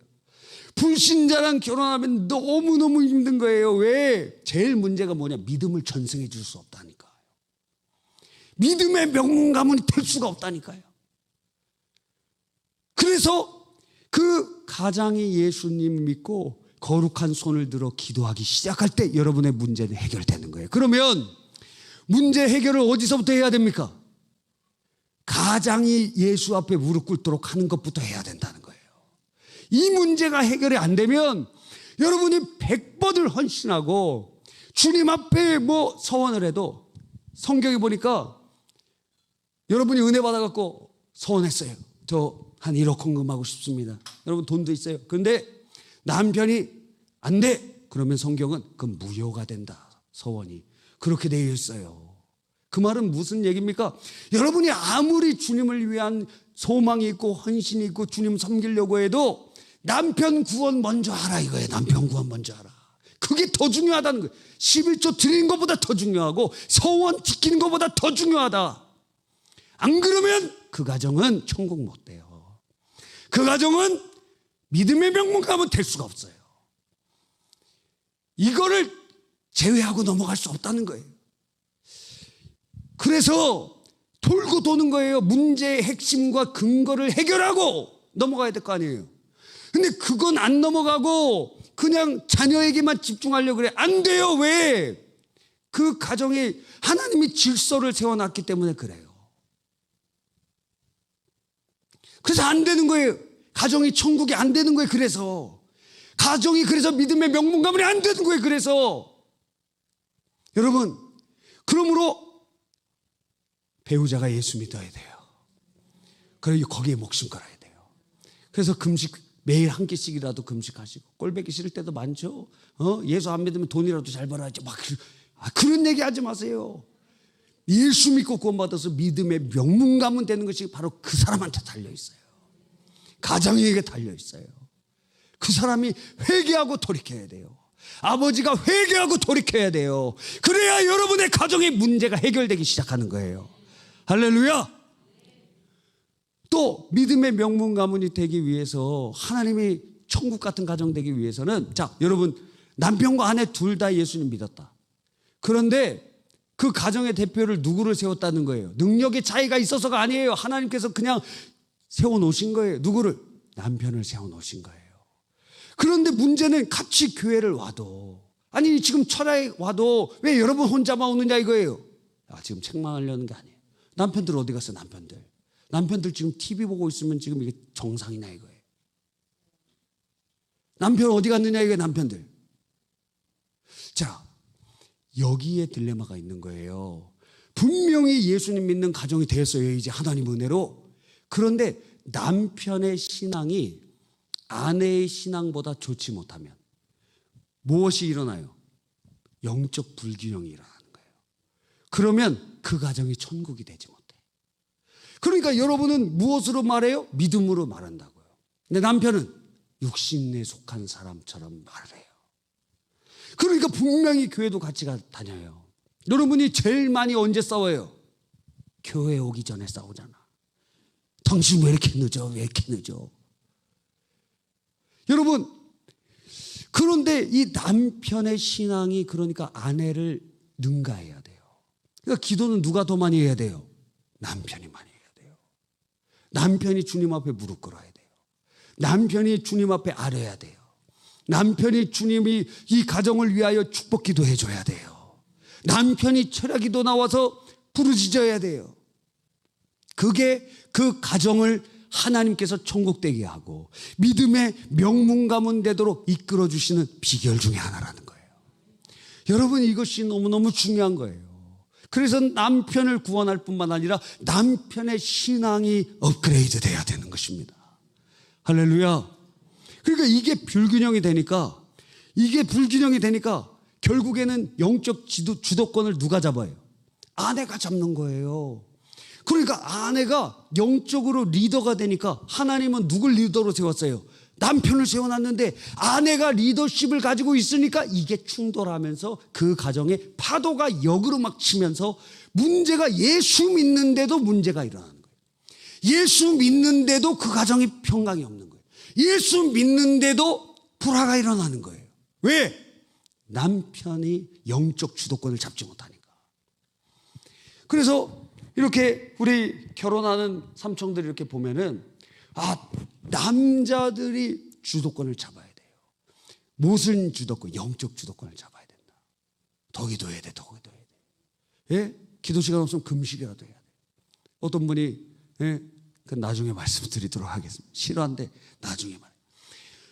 불신자랑 결혼하면 너무너무 힘든 거예요. 왜? 제일 문제가 뭐냐? 믿음을 전승해 줄 수 없다니까요. 믿음의 명문 가문이 될 수가 없다니까요. 그래서 그 가장이 예수님 믿고 거룩한 손을 들어 기도하기 시작할 때 여러분의 문제는 해결되는 거예요. 그러면 문제 해결을 어디서부터 해야 됩니까? 가장이 예수 앞에 무릎 꿇도록 하는 것부터 해야 된다는 거예요. 이 문제가 해결이 안 되면 여러분이 100번을 헌신하고 주님 앞에 뭐 서원을 해도, 성경에 보니까 여러분이 은혜 받아갖고 서원했어요. 저 한 1억 헌금하고 싶습니다. 여러분 돈도 있어요. 그런데 남편이 안 돼. 그러면 성경은 그 무효가 된다. 서원이. 그렇게 되어 있어요. 그 말은 무슨 얘기입니까? 여러분이 아무리 주님을 위한 소망이 있고 헌신이 있고 주님 섬기려고 해도 남편 구원 먼저 하라 이거예요. 남편 구원 먼저 하라. 그게 더 중요하다는 거예요. 11조 드리는 것보다 더 중요하고 서원 지키는 것보다 더 중요하다. 안 그러면 그 가정은 천국 못 돼요. 그 가정은 믿음의 명문 가문 될 수가 없어요. 이거를 제외하고 넘어갈 수 없다는 거예요. 그래서 돌고 도는 거예요. 문제의 핵심과 근거를 해결하고 넘어가야 될 거 아니에요. 근데 그건 안 넘어가고 그냥 자녀에게만 집중하려고 그래. 안 돼요. 왜? 그 가정에 하나님이 질서를 세워놨기 때문에 그래요. 그래서 안 되는 거예요. 가정이 천국이 안 되는 거예요. 그래서 가정이, 그래서 믿음의 명문 가문이 안 되는 거예요. 그래서 여러분, 그러므로 배우자가 예수 믿어야 돼요. 그리고 거기에 목숨 걸어야 돼요. 그래서 금식 매일 한 끼씩이라도 금식하시고, 꼴보기 싫을 때도 많죠. 예수 안 믿으면 돈이라도 잘 벌어야지. 막 그런 얘기 하지 마세요. 예수 믿고 구원받아서 믿음의 명문 가문 되는 것이 바로 그 사람한테 달려 있어요. 가정에게 달려 있어요. 그 사람이 회개하고 돌이켜야 돼요. 아버지가 회개하고 돌이켜야 돼요. 그래야 여러분의 가정의 문제가 해결되기 시작하는 거예요. 할렐루야. 또 믿음의 명문 가문이 되기 위해서, 하나님이 천국 같은 가정 되기 위해서는, 자, 여러분, 남편과 아내 둘 다 예수님 믿었다. 그런데 그 가정의 대표를 누구를 세웠다는 거예요? 능력의 차이가 있어서가 아니에요. 하나님께서 그냥 세워놓으신 거예요. 누구를? 남편을 세워놓으신 거예요. 그런데 문제는 같이 교회를 와도, 아니 지금 철야에 와도 왜 여러분 혼자만 오느냐 이거예요. 지금 책망하려는 게 아니에요. 남편들 어디 갔어? 남편들 지금 TV 보고 있으면 지금 이게 정상이냐 이거예요. 남편 어디 갔느냐 이거예요. 남편들. 자, 여기에 딜레마가 있는 거예요. 분명히 예수님 믿는 가정이 되었어요. 이제 하나님 은혜로. 그런데 남편의 신앙이 아내의 신앙보다 좋지 못하면 무엇이 일어나요? 영적 불균형이 일어나는 거예요. 그러면 그 가정이 천국이 되지 못해. 그러니까 여러분은 무엇으로 말해요? 믿음으로 말한다고요. 근데 남편은 육신에 속한 사람처럼 말을 해요. 그러니까 분명히 교회도 같이 다녀요. 여러분이 제일 많이 언제 싸워요? 교회 오기 전에 싸우잖아. 당신 왜 이렇게 늦어? 왜 이렇게 늦어? 여러분, 그런데 이 남편의 신앙이 그러니까 아내를 능가해야 돼요. 그러니까 기도는 누가 더 많이 해야 돼요? 남편이 많이 해야 돼요. 남편이 주님 앞에 무릎 꿇어야 돼요. 남편이 주님 앞에 아뢰야 돼요. 남편이 주님이 이 가정을 위하여 축복 기도해 줘야 돼요. 남편이 철야 기도 나와서 부르짖어야 돼요. 그게 그 가정을 하나님께서 천국되게 하고 믿음의 명문 가문 되도록 이끌어 주시는 비결 중에 하나라는 거예요. 여러분, 이것이 너무너무 중요한 거예요. 그래서 남편을 구원할 뿐만 아니라 남편의 신앙이 업그레이드 돼야 되는 것입니다. 할렐루야. 그러니까 이게 불균형이 되니까 결국에는 영적 주도권을 누가 잡아요? 아내가 잡는 거예요. 그러니까 아내가 영적으로 리더가 되니까 하나님은 누굴 리더로 세웠어요? 남편을 세워놨는데 아내가 리더십을 가지고 있으니까 이게 충돌하면서 그 가정에 파도가 역으로 막 치면서 문제가 예수 믿는데도 문제가 일어나는 거예요. 예수 믿는데도 그 가정이 평강이 없는 거예요. 예수 믿는데도 불화가 일어나는 거예요. 왜? 남편이 영적 주도권을 잡지 못하니까. 그래서 이렇게 우리 결혼하는 삼총들이 이렇게 보면은 남자들이 주도권을 잡아야 돼요. 무슨 주도권? 영적 주도권을 잡아야 된다. 더 기도해야 돼. 예? 기도 시간 없으면 금식이라도 해야 돼. 어떤 분이 그 나중에 말씀드리도록 하겠습니다. 싫어한데 나중에 말해요.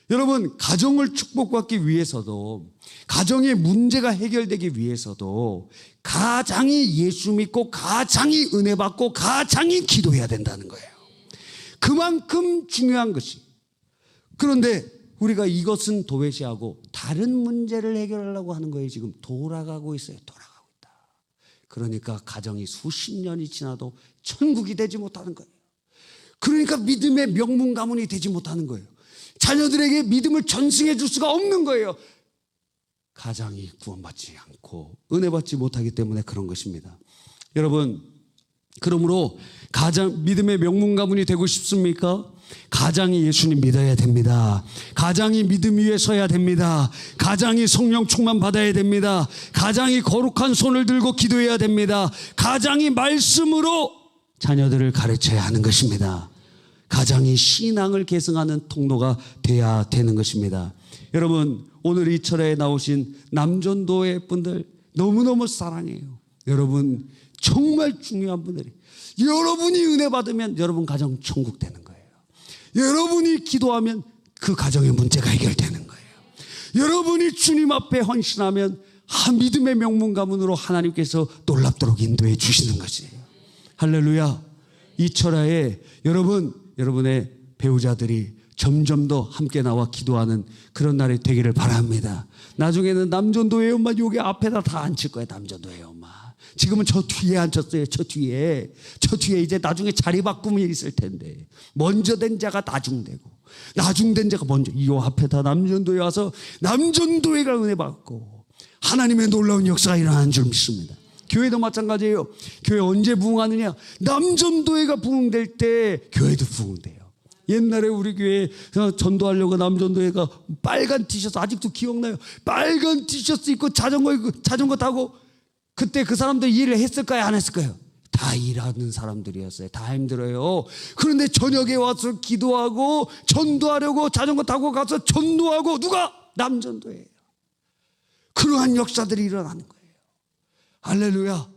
여러분, 가정을 축복받기 위해서도, 가정의 문제가 해결되기 위해서도 가장이 예수 믿고 가장이 은혜 받고 가장이 기도해야 된다는 거예요. 그만큼 중요한 것이. 그런데 우리가 이것은 도외시하고 다른 문제를 해결하려고 하는 거예요. 지금 돌아가고 있어요. 돌아가고 있다. 그러니까 가정이 수십 년이 지나도 천국이 되지 못하는 거예요. 그러니까 믿음의 명문 가문이 되지 못하는 거예요. 자녀들에게 믿음을 전승해 줄 수가 없는 거예요. 가장이 구원받지 않고 은혜 받지 못하기 때문에 그런 것입니다. 여러분, 그러므로 가장 믿음의 명문 가문이 되고 싶습니까? 가장이 예수님 믿어야 됩니다. 가장이 믿음 위에 서야 됩니다. 가장이 성령 충만 받아야 됩니다. 가장이 거룩한 손을 들고 기도해야 됩니다. 가장이 말씀으로 자녀들을 가르쳐야 하는 것입니다. 가장이 신앙을 계승하는 통로가 돼야 되는 것입니다. 여러분, 오늘 이 철회에 나오신 남전도회 분들 너무너무 사랑해요. 여러분, 정말 중요한 분들이, 여러분이 은혜 받으면 여러분 가정 천국 되는 거예요. 여러분이 기도하면 그 가정의 문제가 해결되는 거예요. 여러분이 주님 앞에 헌신하면 믿음의 명문 가문으로 하나님께서 놀랍도록 인도해 주시는 것이에요. 할렐루야. 이 철야에 여러분의 배우자들이 점점 더 함께 나와 기도하는 그런 날이 되기를 바랍니다. 나중에는 남전도회 엄마 여기 앞에다 다 앉힐 거예요. 남전도회 엄마. 지금은 저 뒤에 앉혔어요. 저 뒤에 이제 나중에 자리 바꿈이 있을 텐데, 먼저 된 자가 나중되고 나중된 자가 먼저, 이 앞에다 남전도회 와서 남전도회가 은혜 받고 하나님의 놀라운 역사가 일어나는 줄 믿습니다. 교회도 마찬가지예요. 교회 언제 부흥하느냐? 남전도회가 부흥될 때 교회도 부흥돼요. 옛날에 우리 교회 전도하려고 남전도회가 빨간 티셔츠, 아직도 기억나요. 빨간 티셔츠 입고 자전거 타고, 그때 그 사람들 일을 했을까요? 안 했을까요? 다 일하는 사람들이었어요. 다 힘들어요. 그런데 저녁에 와서 기도하고 전도하려고 자전거 타고 가서 전도하고, 누가? 남전도회예요. 그러한 역사들이 일어나는 거예요. 할렐루야.